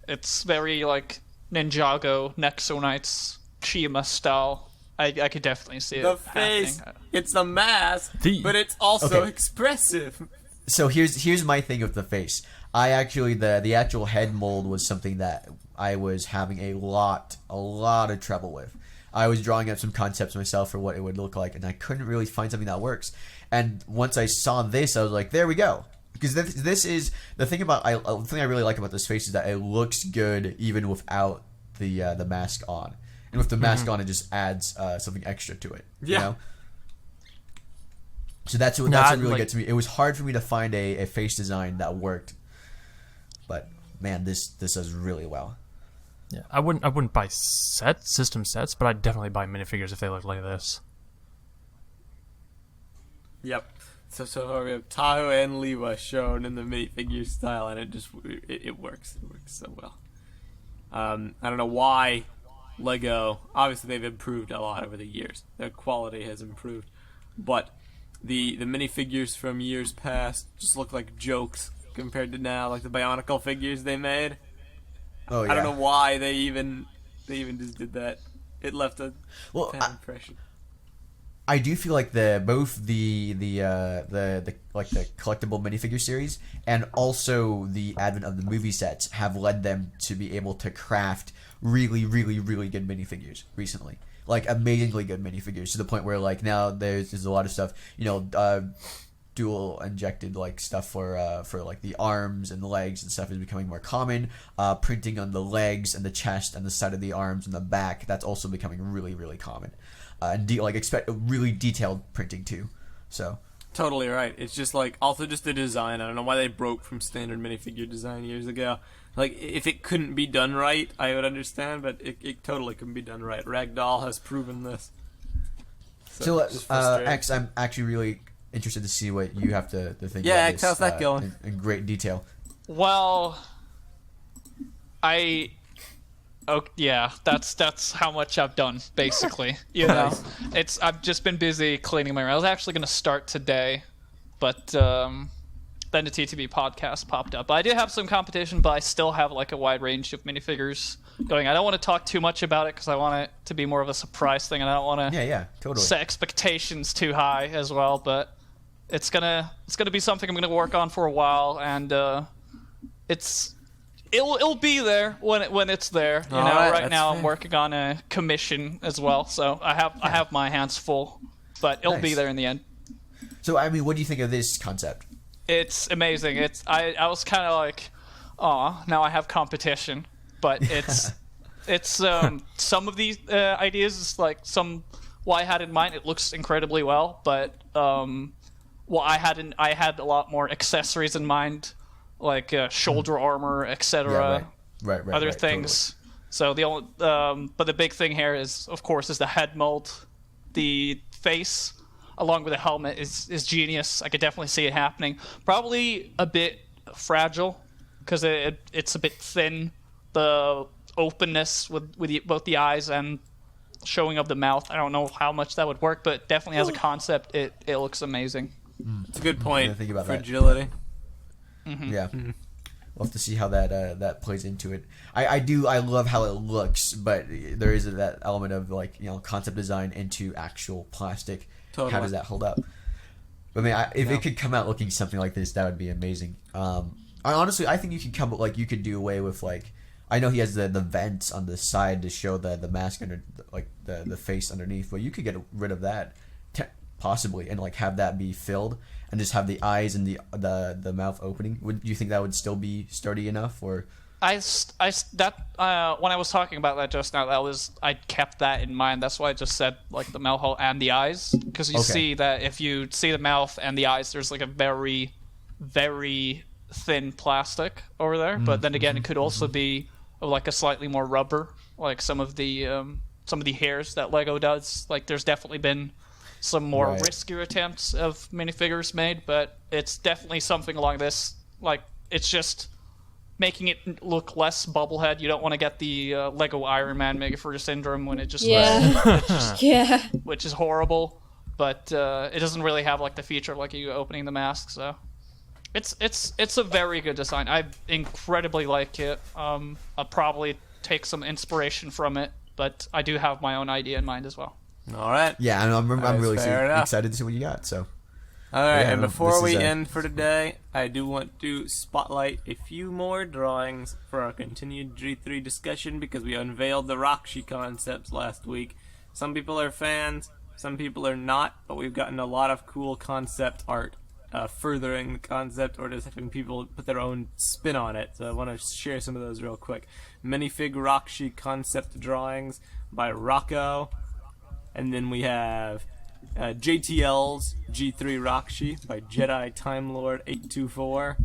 It's very like Ninjago, Nexo Knights, Shima style. I could definitely see The it face, happening. it's a mask, The- but it's also Okay. expressive. So here's my thing with the face. I actually the actual head mold was something that I was having a lot of trouble with. I was drawing up some concepts myself for what it would look like, and I couldn't really find something that works. And once I saw this, I was like, there we go. Because this is the thing the thing I really like about this face is that it looks good even without the mask on, and with the mask on, it just adds something extra to it. Yeah. You know? So that's what really gets me. It was hard for me to find a face design that worked, but man, this does really well. Yeah, I wouldn't buy system sets, but I'd definitely buy minifigures if they look like this. Yep. So we have Tahu and Liwa shown in the minifigure style, and it works. It works so well. I don't know why Lego. Obviously, they've improved a lot over the years. Their quality has improved, but the minifigures from years past just look like jokes compared to now, like the BIONICLE figures they made. Oh yeah. I don't know why they even just did that. It left a bad impression. I do feel like both the collectible minifigure series and also the advent of the movie sets have led them to be able to craft really, really, really good minifigures recently. Like amazingly good minifigures to the point where like now there's a lot of stuff, dual injected like stuff for like the arms and the legs and stuff is becoming more common. Printing on the legs and the chest and the side of the arms and the back, that's also becoming really, really common. And expect really detailed printing too. So Totally right. It's just also just the design. I don't know why they broke from standard minifigure design years ago. Like, if it couldn't be done right, I would understand, but it totally couldn't be done right. Ragdoll has proven this. So it's frustrating. X, I'm actually really interested to see what you have to think Yeah, about X, this, how's that going? in great detail. Well, yeah, that's how much I've done basically. I've just been busy cleaning my room. I was actually going to start today, but then the TTV podcast popped up. But I did have some competition, but I still have like a wide range of minifigures going. I don't want to talk too much about it because I want it to be more of a surprise thing, and I don't want to totally set expectations too high as well. But it's gonna be something I'm gonna work on for a while, and it'll be there when it's there. You know, right now I'm working on a commission as well, so I have my hands full, but it'll be there in the end. So, I mean, what do you think of this concept? It's amazing. I was kind of like, oh, now I have competition, but it's some of these ideas is like what I had in mind. It looks incredibly well, but I had a lot more accessories in mind, like shoulder armor, etc. Right, other things. Totally. So the only but the big thing here is, of course, is the head mold. The face along with the helmet is genius. I could definitely see it happening. Probably a bit fragile because it's a bit thin. The openness with both the eyes and showing of the mouth. I don't know how much that would work, but definitely as a concept, it looks amazing. It's a good point. Think about fragility. Mm-hmm. Yeah. Mm-hmm. We'll have to see how that plays into it. I love how it looks, but there is that element of like, you know, concept design into actual plastic. Totally. How does that hold up? I mean, if it could come out looking something like this, that would be amazing. Honestly, I think you could do away with like, I know he has the vents on the side to show the mask under, like the face underneath, but you could get rid of that possibly and like have that be filled and just have the eyes and the mouth opening. Would you think that would still be sturdy enough? Or when I was talking about that just now, I kept that in mind. That's why I just said like the mouth hole and the eyes, because you see that if you see the mouth and the eyes, there's like a very, very thin plastic over there. But then again, it could also be like a slightly more rubber, like some of the hairs that Lego does. Like there's definitely been some more riskier attempts of minifigures made, but it's definitely something along this. Like it's just making it look less bubblehead. You don't want to get the Lego Iron Man Megafigure syndrome when it just which is horrible. But it doesn't really have like the feature of like you opening the mask. So it's a very good design. I incredibly like it. I'll probably take some inspiration from it, but I do have my own idea in mind as well. All right. Yeah, I'm really excited to see what you got. So. All right, and before we end for today, I do want to spotlight a few more drawings for our continued G3 discussion because we unveiled the Rahkshi concepts last week. Some people are fans, some people are not, but we've gotten a lot of cool concept art furthering the concept or just having people put their own spin on it. So I want to share some of those real quick. Minifig Rahkshi concept drawings by Rocco. And then we have JTL's G3 Rahkshi by Jedi Time Lord 824.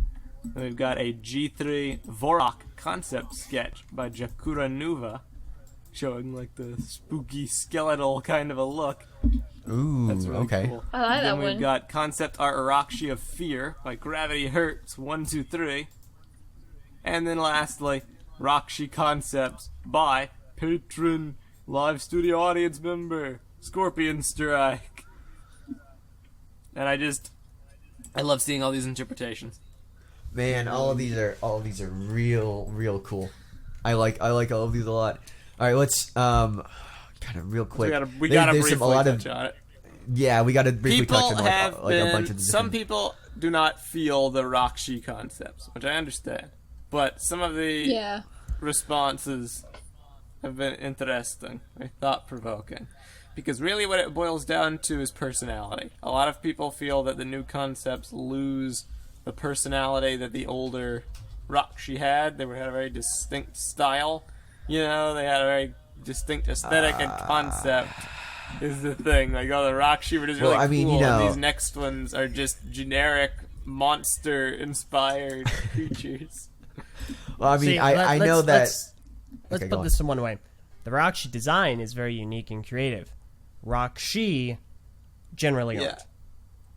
Then we've got a G3 Vorok concept sketch by Jakura Nuva, showing like the spooky skeletal kind of a look. Ooh, that's really cool. I like that one. Then we've got concept art Rahkshi of Fear by Gravity Hurts 123. And then lastly, Rahkshi concepts by patron live studio audience member Scorpion Strike. And I love seeing all these interpretations. Man, all of these are real cool. I like all of these a lot. All right, let's kind of real quick. We gotta briefly touch on it. Yeah, we gotta briefly touch on a bunch of some people do not feel the Rahkshi concepts, which I understand, but some of the responses have been interesting, or thought-provoking. Because really what it boils down to is personality. A lot of people feel that the new concepts lose the personality that the older Rahkshi had. They had a very distinct style. You know, they had a very distinct aesthetic and concept is the thing. Like, the Rahkshi were just really cool, and these next ones are just generic monster-inspired creatures. Well, I mean, I know that... Let's put this in one way. The Rahkshi design is very unique and creative. Rahkshi generally aren't.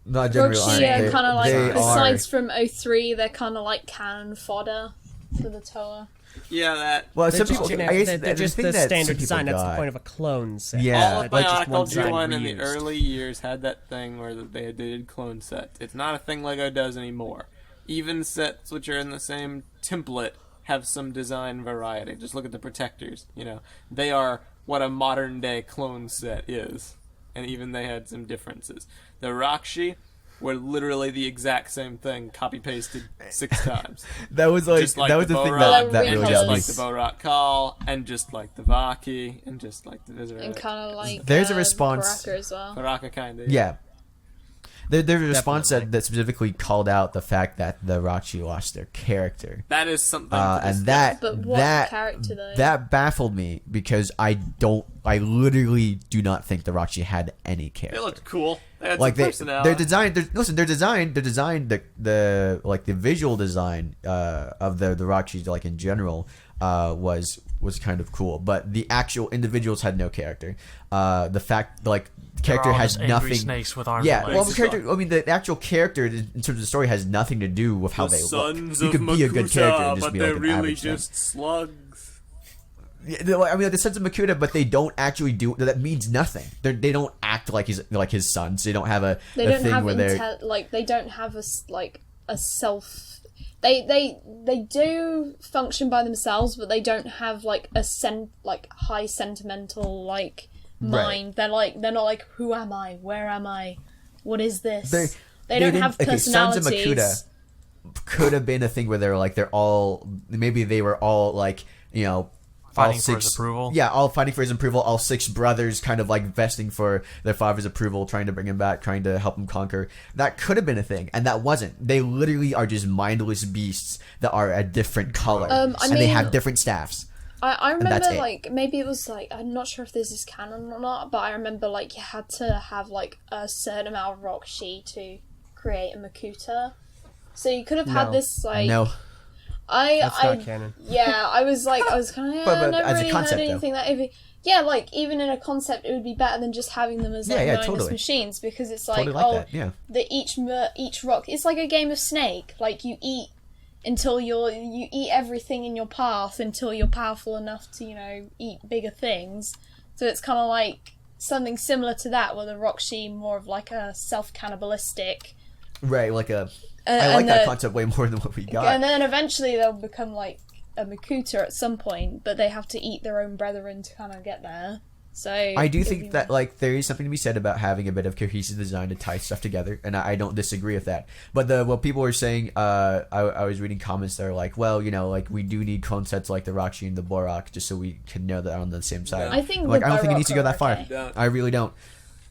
Not generally aren't. Rahkshi are kind of like, besides from 03, they're kind of like cannon fodder for the Toa. Yeah, that. Well, some people, they're just the standard design. That's the point of a clone set. Yeah, all of BIONICLE one in the early years had that thing where they did clone sets. It's not a thing Lego does anymore. even sets which are in the same template have some design variety. Just look at the protectors. They are what a modern day clone set is, and even they had some differences. The Rahkshi were literally the exact same thing, copy pasted 6 times. That was like that was the thing that really got just me. like the Borat-Kal, and just like the Vaki, and just like the Visitor. And kind of like There's a response. Baraka as well. Baraka kind of. Yeah. There's a response that specifically called out the fact that the Rahkshi lost their character. That is something. And that But what that character though? that baffled me because I literally do not think the Rahkshi had any character. They looked cool. They had Like some personality. their design. Their design, the visual design of the Rahkshi, like in general, was kind of cool. But the actual individuals had no character. The fact like the character all has just angry nothing. snakes with arms Yeah, and well, legs. the character. I mean, the actual character in terms of the story has nothing to do with how The they look. sons You of could be a good Makuta, character and just but be they're like an really average thing. just slugs. Yeah, I mean, the sons of Makuta, but they don't actually do. That means nothing. They don't act like his sons. They don't have a They don't thing have where they're they don't have a self. They do function by themselves, but they don't have like a high sentimental mind. Right. They're not like, who am I? Where am I? What is this? They didn't- don't have personalities. Sons of Makuta could have been a thing where they're all maybe they were all like Fighting all for his approval. Yeah, all fighting for his approval. All 6 brothers kind of like vesting for their father's approval, trying to bring him back, trying to help him conquer. That could have been a thing, and that wasn't. They literally are just mindless beasts that are a different color, and they mean- have different staffs. I that's remember it. maybe it was I'm not sure if this is canon or not, but I remember you had to have a certain amount of Rahkshi to create a Makuta. So you could have had this No, That's not canon. Yeah, I was kind of But I've never as a really concept, heard anything that even in a concept it would be better than just having them as mindless totally. machines, because it's totally like that. Yeah. each rock, it's like a game of Snake. You eat until you eat everything in your path until you're powerful enough to eat bigger things. So it's kind of like something similar to that, where the Rahkshi more of a self-cannibalistic. Right, I like that concept way more than what we got. And then eventually they'll become a Makuta at some point, but they have to eat their own brethren to kind of get there. So I do think that there is something to be said about having a bit of cohesive design to tie stuff together, and I don't disagree with that. But what people were saying, I was reading comments that are like, well, we do need clone sets like the Rahkshi and the Borak just so we can know that they're on the same side. I think I don't think it needs to go that far. okay. I really don't.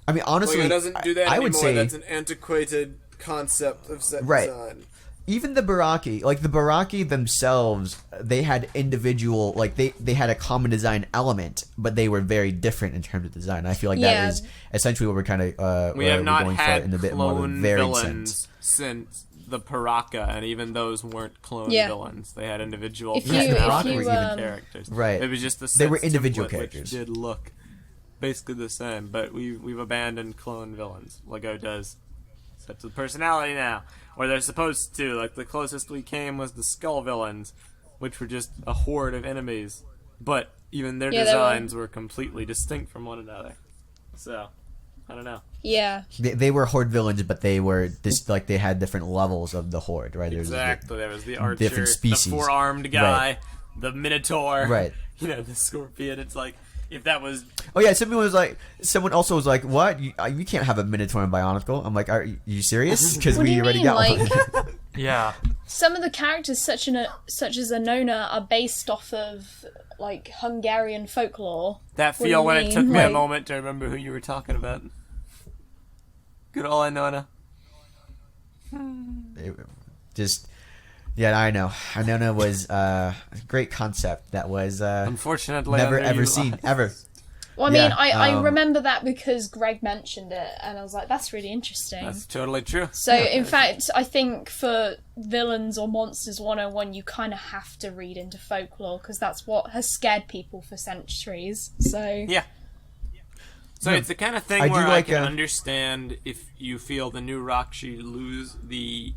I mean, honestly, It doesn't do that I anymore. would say That's an antiquated concept of set Right. design. even the Baraki, the Baraki themselves, they had individual, they had a common design element, but they were very different in terms of design. I feel like that is essentially what we're kind of We have not going had for in a bit more of a clone varied villains sense. since the Paraka, and even those weren't clone Yeah. villains. They had individual If you- characters. Right. It was just the They were set's individual template, characters. which did look basically the same, but we've abandoned clone villains. Lego does sets with personality now, or they're supposed to. Like the closest we came was the Skull villains, which were just a horde of enemies, but even their Yeah, they designs were completely distinct from one another. So, I don't know. Yeah. They were horde villains, but they were they had different levels of the horde, right? Exactly. There was the archer, different species. the four-armed guy, the minotaur, Right. The scorpion. It's like, if that was... Oh yeah, someone also was like, "What? You can't have a Minotaur in Bionicle." I'm like, "Are you serious?" Because What do we you already mean? got one. Yeah. Some of the characters, such as Anona, are based off of Hungarian folklore. That What do feel you when it mean? took me a Like- moment to remember who you were talking about. Good old Anona. Just yeah, I know. Anona was a great concept that was Unfortunately, never ever underutilized. seen ever. Well, I mean, Yeah, I remember that because Greg mentioned it, and I was like, that's really interesting. That's totally true. So, in fact, I think for villains or monsters 101, you kind of have to read into folklore, because that's what has scared people for centuries. So, Yeah. So Yeah. it's the kind of thing I do where I like, can understand if you feel the new Rahkshi lose the...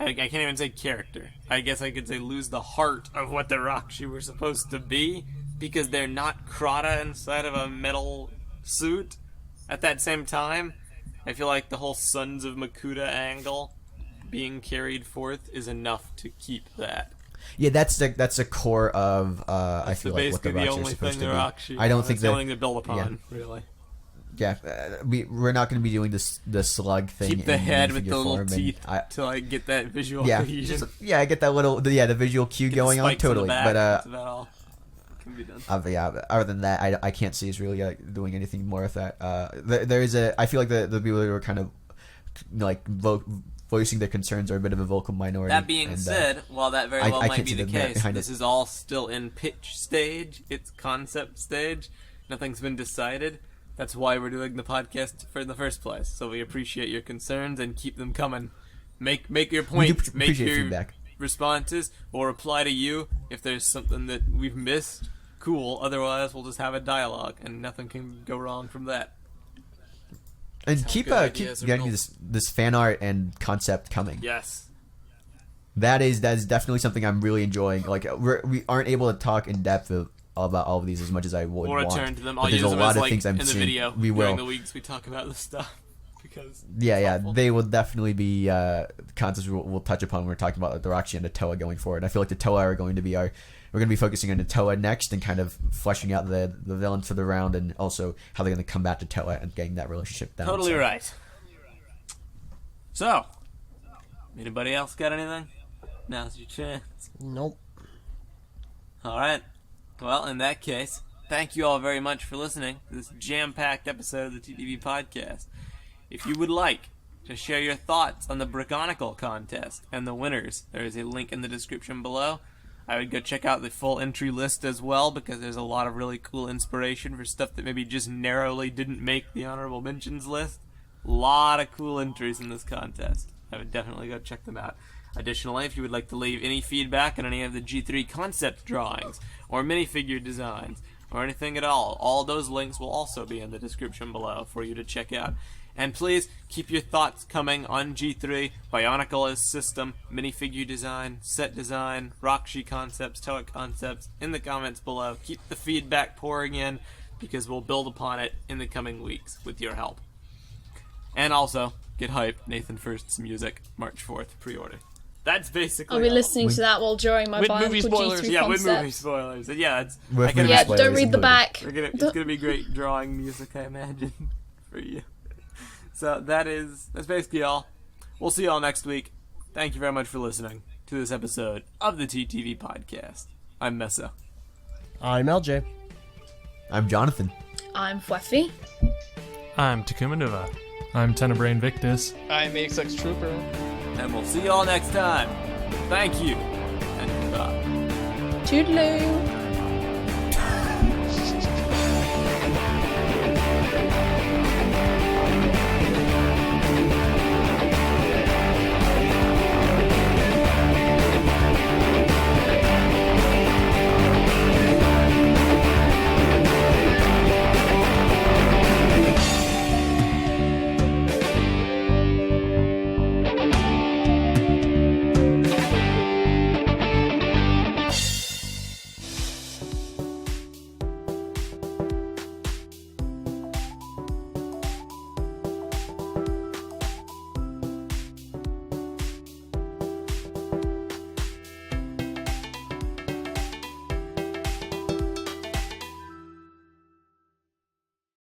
I can't even say character. I guess I could say lose the heart of what the Rahkshi were supposed to be, because they're not Krata inside of a metal suit at that same time. I feel like the whole Sons of Makuta angle being carried forth is enough to keep that. Yeah, that's the core of I feel like what the basically the Rahkshi only is supposed thing to the be. Rahkshi. I don't think the that. only thing to build upon, really. Yeah, we're not going to be doing this the slug thing. Keep the in head with minifigure the little form, and teeth to like get that visual Yeah, cohesion. I get that little the visual cue Get going the on spikes in the totally, back, but that's about all can be done. yeah. Other than that, I can't see us really doing anything more with that. There is I feel like the people that were kind of like voicing their concerns are a bit of a vocal minority. That being said, while that very well I might can't be see the the merit case, behind this it. is all still in pitch stage. It's concept stage. Nothing's been decided. That's why we're doing the podcast in the first place. So we appreciate your concerns and keep them coming. Make your point. Make your feedback. responses. We'll reply to you if there's something that we've missed. Cool. Otherwise, we'll just have a dialogue, and nothing can go wrong from that. And keep good ideas are getting built. this fan art and concept coming. Yes. That is definitely something I'm really enjoying. Like we aren't able to talk in depth about all of these as much as I would We'll want. return to them. But I'll there's use a them lot as of like things I'm in the seeing. video We during will. the weeks we talk about this stuff. Because Yeah, it's yeah. helpful. They will definitely be concepts we'll touch upon when we're talking about the Rahkshi and the Toa going forward. I feel like the Toa are going to be we're going to be focusing on the Toa next and kind of fleshing out the villains for the round and also how they're going to combat the Toa and getting that relationship down. Totally So, right. So, anybody else got anything? Now's your chance. Nope. Alright. Well, in that case, thank you all very much for listening to this jam-packed episode of the TTV Podcast. If you would like to share your thoughts on the Brickonicle Contest and the winners, there is a link in the description below. I would go check out the full entry list as well, because there's a lot of really cool inspiration for stuff that maybe just narrowly didn't make the honorable mentions list. A lot of cool entries in this contest. I would definitely go check them out. Additionally, if you would like to leave any feedback on any of the G3 concept drawings, or minifigure designs, or anything at all those links will also be in the description below for you to check out. And please, keep your thoughts coming on G3, Bionicle as system, minifigure design, set design, Rahkshi concepts, Toa concepts, in the comments below. Keep the feedback pouring in, because we'll build upon it in the coming weeks with your help. And also, get hyped, Nathan First's music, March 4th, pre-order. That's basically I'll be all. listening to that while during my With Bionicle movie spoilers. G3 Yeah, with movie concept. spoilers. And yeah, it's With I can movie Yeah, imagine- spoilers don't read the included. back. It's gonna be great drawing music, I imagine, for you. So that's basically all. We'll see y'all next week. Thank you very much for listening to this episode of the TTV Podcast. I'm Meso. I'm LJ. I'm Jonathan. I'm Phweffie. I'm Takuma Nuva. I'm Tenebrae Invictus. I'm XX Trooper. And we'll see y'all next time. Thank you. And goodbye. Toodaloo.